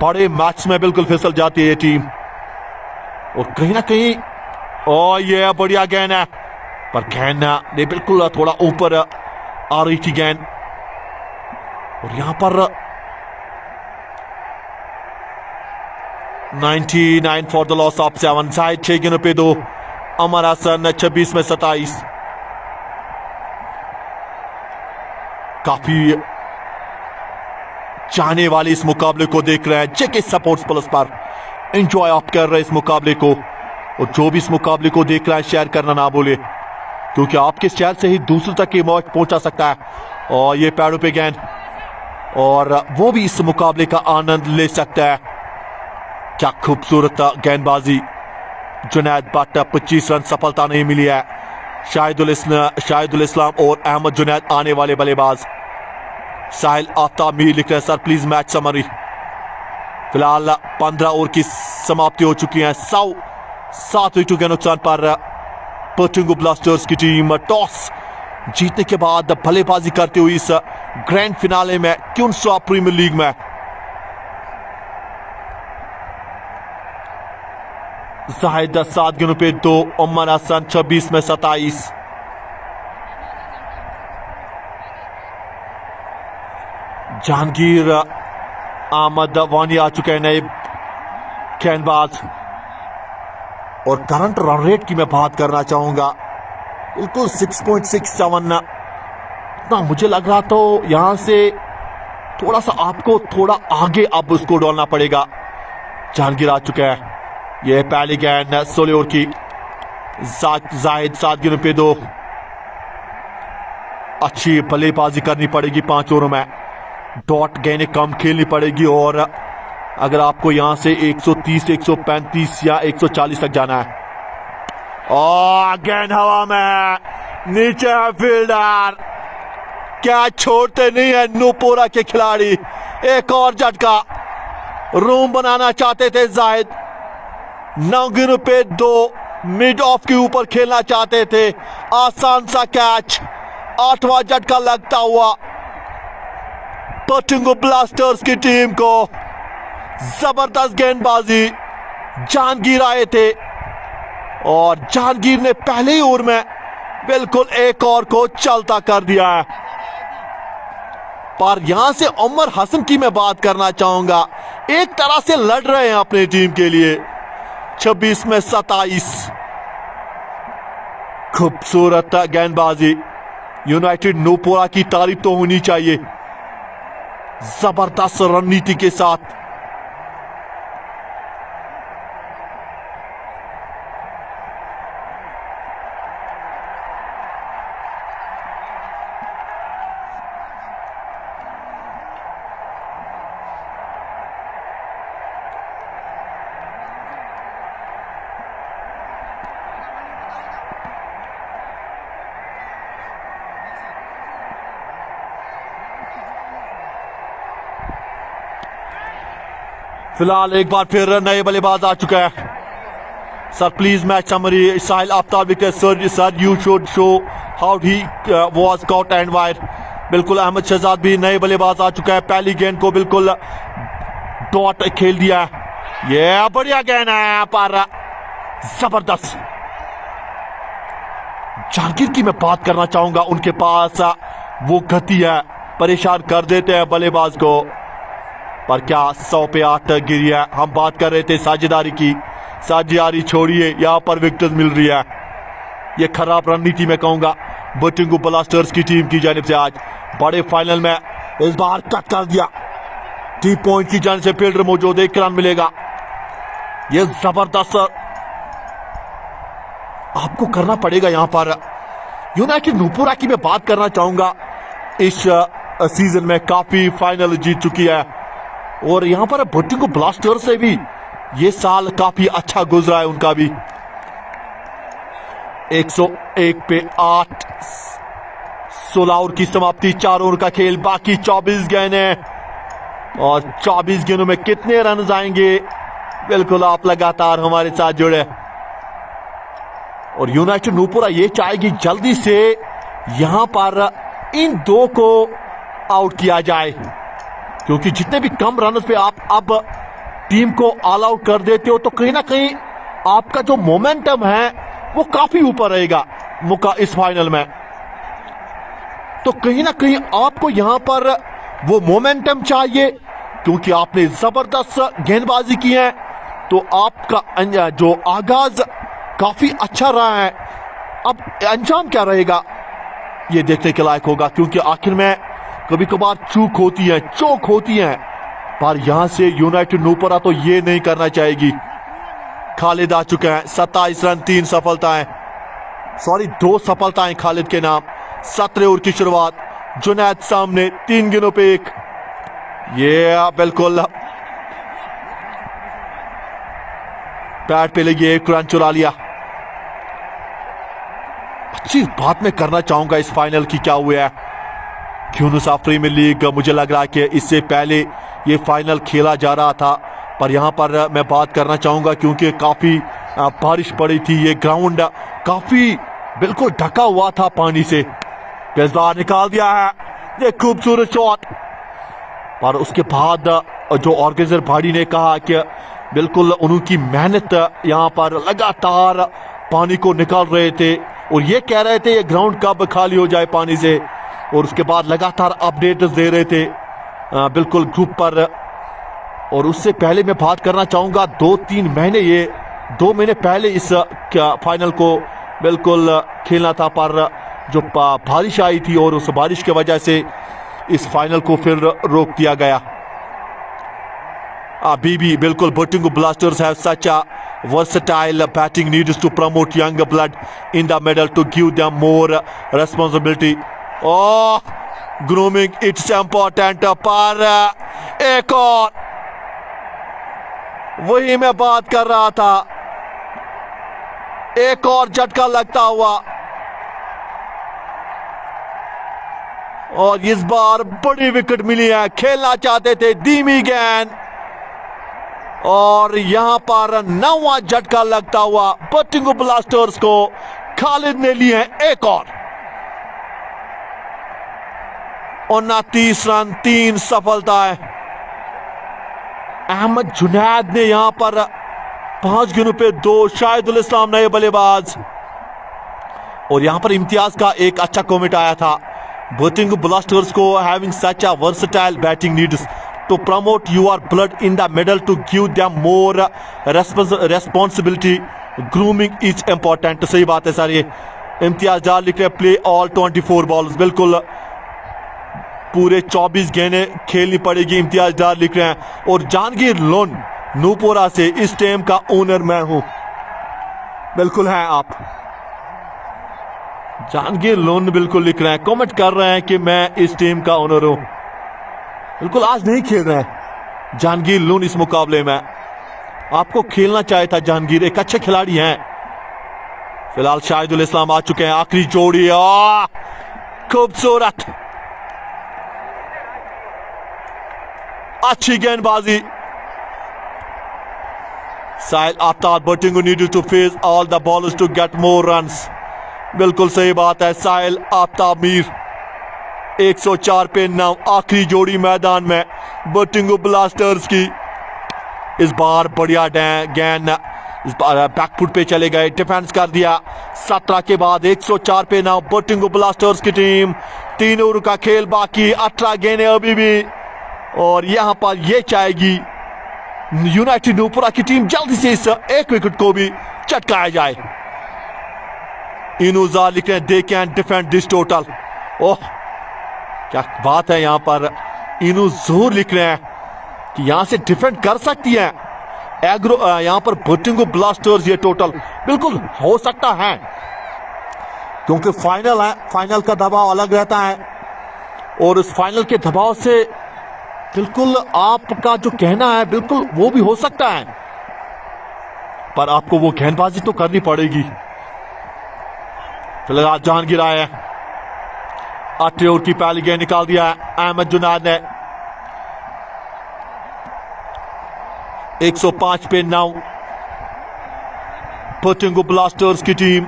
बड़े मैच में बिल्कुल फिसल जाती है ये टीम, और कहीं ना कहीं ओ ये बढ़िया गेंद है, पर गेंद ने बिल्कुल थोड़ा ऊपर आ रही थी गेंद, और यहां पर 99 फॉर द लॉस ऑफ 7। शायद 6 गेंदों पे 2। अमर हसन 26 में 27। काफी चाहने वाले इस मुकाबले को देख रहे हैं, जेके स्पोर्ट्स प्लस पर एंजॉय आप कर रहे हैं इस मुकाबले को, और जो भी इस मुकाबले को देख रहा है शेयर करना ना भूले, क्योंकि आपके शेयर से ही दूसरे तक ये मैच पहुंचा सकता है, और ये पैरों पे गेंद, और वो भी इस मुकाबले का आनंद ले सकता है। क्या खूबसूरत गेंदबाजी। जुनैद भट्ट 25 रन, सफलता नहीं मिली है। शाहिदुल इस्लाम और अहमद जुनैद आने वाले बल्लेबाज। साहिल आफ्ताब मीर लिख रहे हैं, सर प्लीज मैच समरी। फिलहाल 15 ओवर की समाप्ति हो चुकी है, 107 विकेटों के नुकसान पर बटिंगो ब्लास्टर्स की टीम टॉस जीतने के बाद बल्लेबाजी करते हुए इस ग्रैंड फिनाले में क्यूंसवा प्रीमियर लीग में जाहिद 7 गेंदों पे 2, उमर हसन 26 में 27। जहांगीर अहमद वानी आ चुके हैं नए गेंदबाज, और करंट रन रेट की मैं बात करना चाहूंगा, बिल्कुल 6.67। ना मुझे लग रहा तो यहां से थोड़ा सा आपको थोड़ा आगे अब उसको डालना पड़ेगा। जहांगीर आ चुका है, यह पहली गेंद 16 ओवर की। जाहिद 7 गेंदों पे 2। अच्छी बल्लेबाजी करनी पड़ेगी 5 ओवरों में। डॉट गेंदें कम खेलनी पड़ेगी और अगर आपको यहां से 130, 135 या 140 तक जाना है। और गेंद हवा में है, नीचे है फील्डर, क्या छोड़ते नहीं है नूपुरा के खिलाड़ी। एक और झटका, रूम बनाना चाहते थे जाहिद, 9 गेंदों पे 2 मिड ऑफ के ऊपर खेलना चाहते थे। आसान सा कैच, 8वां झटका लगता हुआ पोटिंगो ब्लास्टर्स की टीम को। जबरदस्त गेंदबाजी, जहांगीर आए थे और जहांगीर ने पहले ही ओवर में बिल्कुल एक और को चलता कर दिया है। पर यहां से उमर हसन की मैं बात करना चाहूंगा, एक तरह से लड़ रहे हैं अपनी टीम के लिए। 26 में 27, खूबसूरत गेंदबाजी। यूनाइटेड नूपुरा की तारीफ तो होनी चाहिए, जबरदस्त रणनीति के साथ। फिलहाल एक बार फिर नए बल्लेबाज आ चुका है। Sir please match summary, Sahil Aftab wicket. Sir you should show how he was caught and wire. बिल्कुल अहमद शहजाद भी नए बल्लेबाज आ चुका है। पहली गेंद को बिल्कुल डॉट खेल दिया है। ये बढ़िया गेंद है पर जबरदस्त। जहांगीर की मैं बात करना चाहूंगा, उनके पास वो गति है, परेशान कर देते हैं बल्लेबाज को। पर क्या 100 पे 8 गिरी है। हम बात कर रहे थे साझेदारी की, साझेदारी छोड़िए, यहां पर विकेट मिल रही है। यह खराब रणनीति में कहूंगा पोटिंगो ब्लास्टर्स की टीम की जानिब से। आज बड़े फाइनल में इस बार कट कर दिया। टी पॉइंट की जानिब से फील्डर मौजूद, 1 रन मिलेगा। यह जबरदस्त आपको करना पड़ेगा यहां पर। यूनाइटेड नूपुरा की मैं बात करना चाहूंगा, इस सीजन में काफी फाइनल जीत चुकी है और यहां पर पोटिंगो ब्लास्टर्स से भी ये साल काफी अच्छा गुजरा है उनका भी। 101 पे 8, 16 ओवर की समाप्ति, 4 ओवर का खेल, बाकी 24 गेंदें और 24 गेंदों में कितने रन आएंगे, बिल्कुल आप लगातार हमारे साथ जुड़े। और यूनाइटेड नूपुरा ये चाहेगी जल्दी से यहां पर इन 2 को आउट किया जाए, क्योंकि जितने भी कम रन पे आप अब टीम को ऑल आउट कर देते हो तो कहीं ना कहीं आपका जो मोमेंटम है वो काफी ऊपर रहेगा इस फाइनल में। तो कहीं ना कहीं आपको यहां पर वो मोमेंटम चाहिए, क्योंकि आपने जबरदस्त गेंदबाजी की है। तो आपका जो आगाज काफी अच्छा रहा है, अब अंजाम क्या रहेगा ये देखने के लायक होगा, क्योंकि आखिर में कभी कभार चूक होती है। पर यहां से यूनाइटेड नूपुरा तो ये नहीं करना चाहेगी। खालिद आ चुके हैं, 27 रन, 3 सफलताएं, 2 सफलताएं खालिद के नाम। 17 ओवर की शुरुआत, जुनैद सामने, 3 गेंदों पे 1। ये बिल्कुल पैड पे लगी, 1 रन चुरा लिया। अच्छी बात मैं करना चाहूंगा इस फाइनल की क्या हुआ है। यूनुसा प्रीमियर लीग, मुझे लग रहा है कि इससे पहले ये फाइनल खेला जा रहा था, पर यहां पर मैं बात करना चाहूंगा क्योंकि काफी बारिश पड़ी थी। ये ग्राउंड काफी बिल्कुल ढका हुआ था पानी से। बाहर निकाल दिया है, ये खूबसूरत शॉट। पर उसके बाद जो ऑर्गेनाइजर बॉडी ने कहा कि बिल्कुल उनकी मेहनत यहां पर लगातार पानी को निकाल रहे थे और ये कह रहे थे ये ग्राउंड कब खाली हो जाए पानी से, और उसके बाद लगातार अपडेट्स दे रहे थे बिल्कुल ग्रुप पर। और उससे पहले मैं बात करना चाहूंगा 2-3 महीने, ये 2 महीने पहले इस फाइनल को बिल्कुल खेलना था, पर जो बारिश आई थी और उस बारिश की वजह से इस फाइनल को फिर रोक दिया गया। अभी भी बिल्कुल Batingoo Blasters have such a versatile batting needs to promote younger blood in the middle to give them more responsibility. Oh, grooming it's important, पर एक और, वही मैं बात कर रहा था, एक और झटका लगता हुआ। और इस बार बड़ी विकेट मिली है। खेलना चाहते थे धीमी गेंद, और यहां पर 9वां झटका लगता हुआ बटिंगु ब्लास्टर्स को। खालिद ने लिए हैं एक और। 29 रन, 3 सफलताएं। अहमद जुनैद ने यहां पर 5 गेंदों पे 2। शाहिदुल इस्लाम नए बल्लेबाज। और यहां पर इम्तियाज का एक अच्छा कमेंट आया था, बटिंगु ब्लास्टर्स को having such a versatile batting needs to promote your blood in the middle to give them more responsibility. Grooming is important. सही बात है सर। ये इम्तियाज डार लिख रहे हैं प्ले ऑल 24 बॉल्स। बिल्कुल पूरे 24 गेंदें खेलनी पड़ेगी, इम्तियाज डार लिख रहे हैं। और जहांगीर लोन नूपुरा से, इस टीम का ओनर मैं हूं। बिल्कुल हैं आप। जहांगीर लोन बिल्कुल लिख रहे हैं, कमेंट कर रहे हैं कि मैं इस टीम का ओनर हूं। बिल्कुल आज नहीं खेल रहे हैं जहांगीर लोन इस मुकाबले में। आपको खेलना चाहिए था जहांगीर, एक अच्छे खिलाड़ी हैं। फिलहाल शाहिदुल इस्लाम आ चुके हैं। आखिरी जोड़ी, खूबसूरत, अच्छी गेंदबाजी। Sahil Aftab, Batingoo needed to face all the bowlers to get more runs. बिल्कुल सही बात है। साहिल आफ्ताब मीर 104 पे 9। आखिरी जोड़ी मैदान में बटिंगु ब्लास्टर्स की। इस बार बढ़िया गेंद, इस बार बैकफुट पे चले गए, डिफेंस कर दिया। 17 के बाद 104 पे 9 बटिंगु ब्लास्टर्स की टीम। 3 ओवर का खेल बाकी, 18 गेंदें अभी भी। और यहां पर यह चाहेगी यूनाइटेड नूपुरा की टीम जल्दी से इस एक विकेट को भी चटकाया जाए। इनुजा लिख रहे हैं they can defend this total. Oh क्या बात है, यहां पर इनु जोर लिख रहे हैं कि यहां से डिफेंड कर सकती है एग्रो। यहां पर बटिंगु ब्लास्टर्स ये टोटल बिल्कुल हो सकता है, क्योंकि फाइनल है, फाइनल का दबाव अलग रहता है। और उस फाइनल के दबाव से बिल्कुल आपका जो कहना है बिल्कुल वो भी हो सकता है, पर आपको वो गेंदबाजी तो करनी पड़ेगी। फिलहाल जहांगीर आए हैं, 8 ओवर की पहली गेंद निकाल दिया है अहमद जुनैद ने। 105 पे 9 बटिंगु ब्लास्टर्स की टीम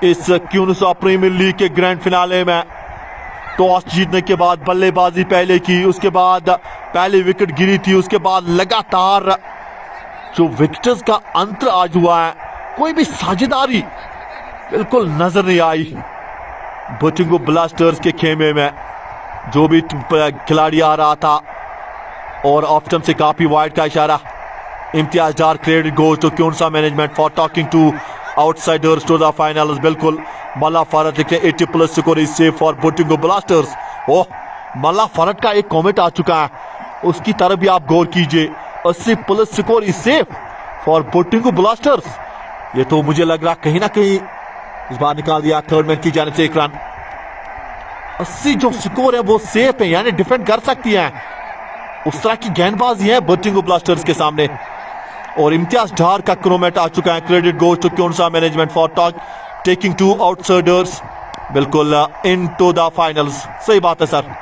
इस क्यूनसा प्रीमियर लीग के ग्रैंड फिनाले में टॉस जीतने के बाद बल्लेबाजी पहले की, उसके बाद पहली विकेट गिरी थी, उसके बाद लगातार जो विकेट्स का अंतर आज हुआ है, कोई भी साझेदारी बिल्कुल नजर नहीं आई बटिंगु ब्लास्टर्स के खेमे में। जो भी खिलाड़ी आ रहा था और ऑफ स्टंप से काफी वाइड का इशारा। Imtiaz Dar credit goes to क्यूनसा management for talking to outsiders to the finals. बिल्कुल मल्ला फरत लिखते हैं 80+ score is safe for batting blasters. Oh Malla Farat का एक कमेंट आ चुका है, उसकी तरफ भी आप गौर कीजिए। 80+ score is safe for batting blasters. ये तो मुझे लग रहा कहीं ना कहीं इस बार निकाल दिया थर्ड मैन की जानिब से 1 रन। 80 जो स्कोर है वो सेफ है, यानी डिफेंड कर सकती है। उस तरह की गेंदबाजी है बटिंगु ब्लास्टर्स के सामने। और इम्तियाज डार का कमेंट आ चुका है, क्रेडिट गोज टू क्यूनसा मैनेजमेंट फॉर टेकिंग 2 आउटसाइडर्स बिल्कुल इन टू द फाइनल्स। सही बात है सर।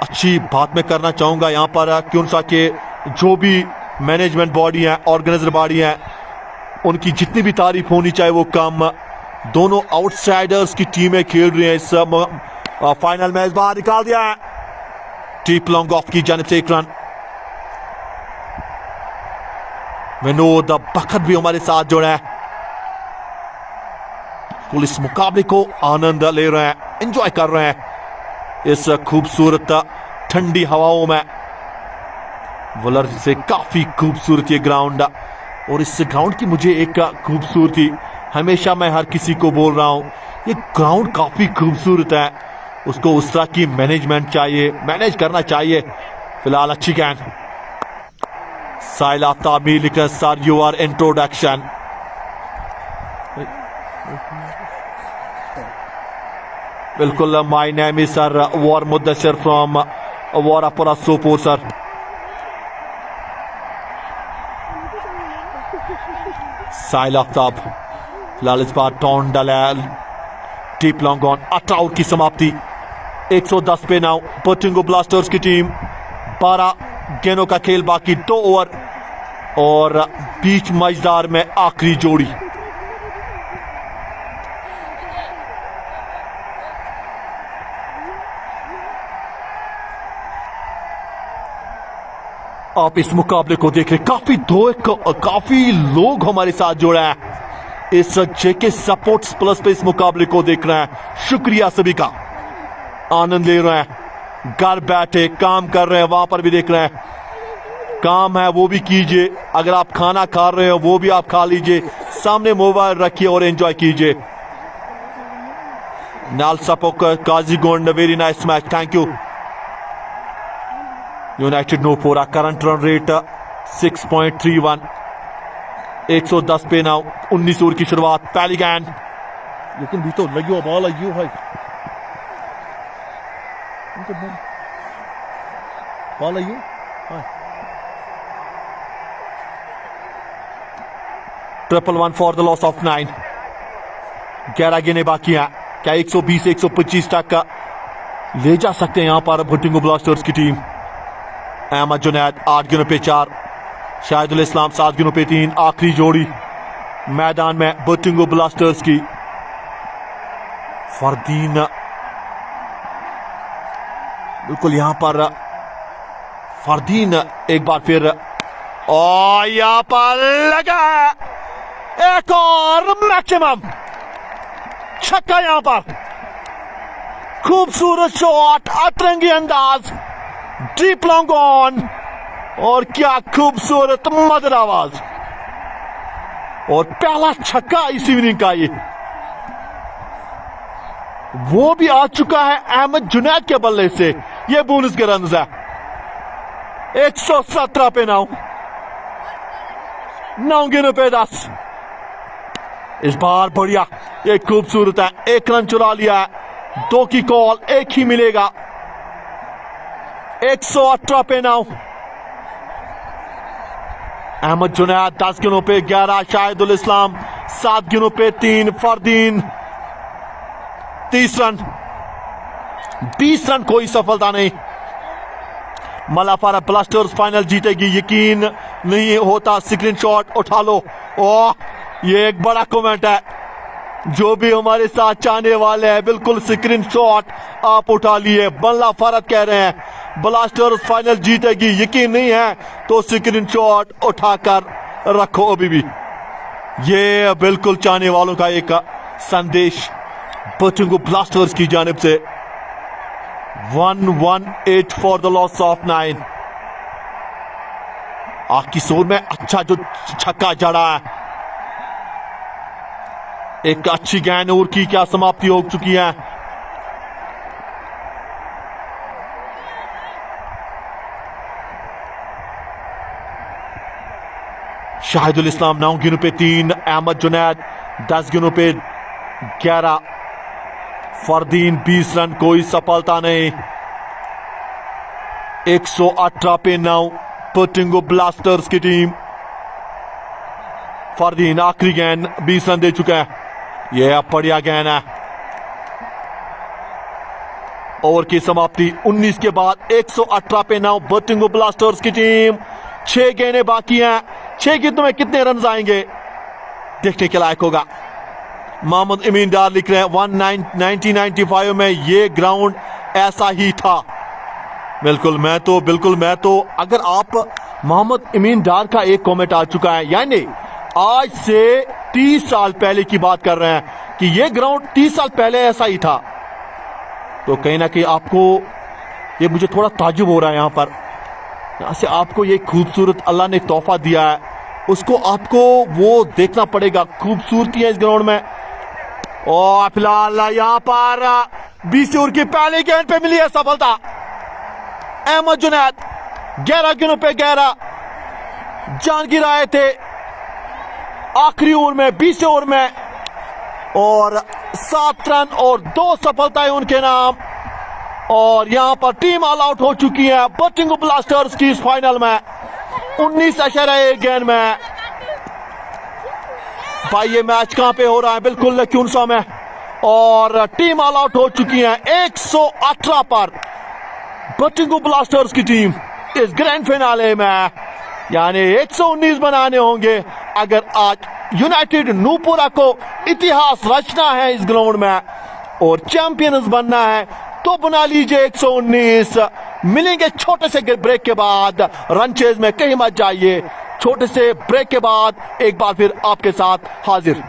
अच्छी बात मैं करना चाहूंगा यहां पर क्यूनसा के जो भी मैनेजमेंट बॉडी है, ऑर्गेनाइजर बॉडी है, उनकी जितनी भी तारीफ होनी चाहिए वो कम। दोनों आउटसाइडर्स की टीमें खेल रही हैं इस फाइनल में। इस बार निकाल दिया है टीप लॉन्ग ऑफ की जानिब से 1 रन। विनोद बखत भी हमारे साथ जुड़ा है। पुलिस मुकाबले को आनंद ले रहे हैं, एंजॉय कर रहे हैं इस खूबसूरत ठंडी हवाओं में। वुलर से काफी खूबसूरत ये ग्राउंड, और इस ग्राउंड की मुझे एक खूबसूरती हमेशा मैं हर किसी को बोल रहा हूं, ये ग्राउंड काफी खूबसूरत है, उसको उस तरह की मैनेजमेंट चाहिए, मैनेज करना चाहिए। फिलहाल अच्छी गेंद, साहिल आफ्ताब लिखा सर योर इंट्रोडक्शन। बिल्कुल, my name is Sarwar Mudassar from Warapura Sopore sir. Sahil Aftab फिलहाल इस बार टॉन डलैल डीप लॉन्ग ऑन 18 ओवर की समाप्ति 110 पे 9। पोर्टिंगो ब्लास्टर्स की टीम 12 गेंदों का खेल बाकी 2 ओवर और बीच मझदार में आखिरी जोड़ी। आप इस मुकाबले को देख रहे, काफी लोग हमारे साथ जुड़े हैं इस जेके सपोर्ट्स प्लस पे इस मुकाबले को देख रहे हैं। शुक्रिया सभी का, आनंद ले रहे हैं, घर बैठे काम कर रहे हैं वहां पर भी देख रहे हैं। काम है वो भी कीजिए, अगर आप खाना खा रहे हो वो भी आप खा लीजिए, सामने मोबाइल रखिए और एंजॉय कीजिए। नाल सपोक Qazigund, very nice match, thank you. United Nupura current run rate 6.31, 110 पे 9, 19 ओवर की शुरुआत। पहली गेंद, लेकिन भी तो लगी बॉल आई भाई, ball I triple 1 for the loss of 9। 11 गेंदें बाकी हैं, क्या 120 125 तक ले जा सकते हैं यहां पर पोर्टिंगो ब्लास्टर्स की टीम। अहमद जुनैद 8 गेंदों पे 4, शाहिदुल इस्लाम 7 गेंदों पे 3। आखिरी जोड़ी मैदान में पोर्टिंगो ब्लास्टर्स की। फरदीन बिल्कुल यहां पर फरदीन एक बार फिर, और यहां पर लगा एक और मैक्सिमम छक्का। यहां पर खूबसूरत शॉट, अतरंगी अंदाज, डीप लॉन्ग ऑन, और क्या खूबसूरत मधुर आवाज, और पहला छक्का इस इवनिंग का ये वो भी आ चुका है अहमद जुनैद के बल्ले से। ये बोनस के रन है 117 पे 9, 9 गेंदों पे 10। इस बार बढ़िया, ये खूबसूरत है, 1 रन चुरा लिया है, 2 की कॉल, 1 ही मिलेगा। 118 पे 9। अहमद जुनैद 10 गेंदों पे 11, शाहिदुल इस्लाम 7 गेंदों पे 3, फरदीन 30 रन, 20 रन, कोई सफलता नहीं। मलाफारा ब्लास्टर्स फाइनल जीतेगी, यकीन नहीं होता स्क्रीनशॉट उठा लो। ओह, ये एक बड़ा कमेंट है, जो भी हमारे साथ चाहने वाले हैं बिल्कुल स्क्रीनशॉट आप उठा लिए। बल्ला फरत कह रहे हैं ब्लास्टर्स फाइनल जीतेगी, यकीन नहीं है तो स्क्रीनशॉट उठाकर रखो अभी भी। ये बिल्कुल चाहने वालों का एक संदेश पोर्टिंगो ब्लास्टर्स की जानिब से। 118 फॉर द लॉस ऑफ 9। आखिरी ओवर में अच्छा जो छक्का जड़ा है, एक अच्छी गेंद ओवर की क्या समाप्ति हो चुकी है। शाहिदुल इस्लाम 9 गेंदों पे 3, अहमद जुनैद 10 गेंदों पे 11, फरदीन 20 रन, कोई सफलता नहीं। 118 पे 9 पोर्टिंगो ब्लास्टर्स की टीम। फरदीन आखिरी गेंद 20 रन दे चुका है, यह बढ़िया गेंद है। ओवर की समाप्ति 19 के बाद 118 पे 9 पोर्टिंगो ब्लास्टर्स की टीम। 6 गेंदें बाकी हैं, 6 गेंदों में कितने रन आएंगे देखने के लायक होगा। मोहम्मद इमीन डार लिख रहे हैं 1995 में ये ग्राउंड ऐसा ही था। बिल्कुल मैं तो अगर आप मोहम्मद इमीन डार का एक कमेंट आ चुका है, यानी आज से 30 साल पहले की बात कर रहे हैं कि ये ग्राउंड 30 साल पहले ऐसा ही था, तो कहीं ना कहीं आपको ये मुझे थोड़ा ताजुब हो रहा है। यहां पर यहां से आपको ये खूबसूरत अल्लाह ने तोहफा दिया है, उसको आपको वो देखना पड़ेगा। खूबसूरती है इस ग्राउंड में। और फिलहाल यहां पर 20 ओवर की पहली गेंद पे मिली है सफलता। अहमद जुनैद 11 गेंदों पे 11 जान गिराए थे आखिरी ओवर में, 20 ओवर में, और 7 रन और 2 सफलताएं उनके नाम। और यहां पर टीम ऑल आउट हो चुकी है बटिंगु ब्लास्टर्स की इस फाइनल में 19.1 गेंद में। भाई ये मैच कहां पे हो रहा है? बिल्कुल क्यूनसा में। और टीम ऑल आउट हो चुकी है 118 पर बटिंगु ब्लास्टर्स की टीम इस ग्रैंड फिनाले में। यानी 119 बनाने होंगे अगर आज यूनाइटेड नूपुरा को इतिहास रचना है इस ग्राउंड में और चैंपियंस बनना है, तो बना लीजिए 119। मिलेंगे छोटे से ब्रेक के बाद। रन चेज में कहीं मत जाइए। छोटे से ब्रेक के बाद एक बार फिर आपके साथ हाजिर।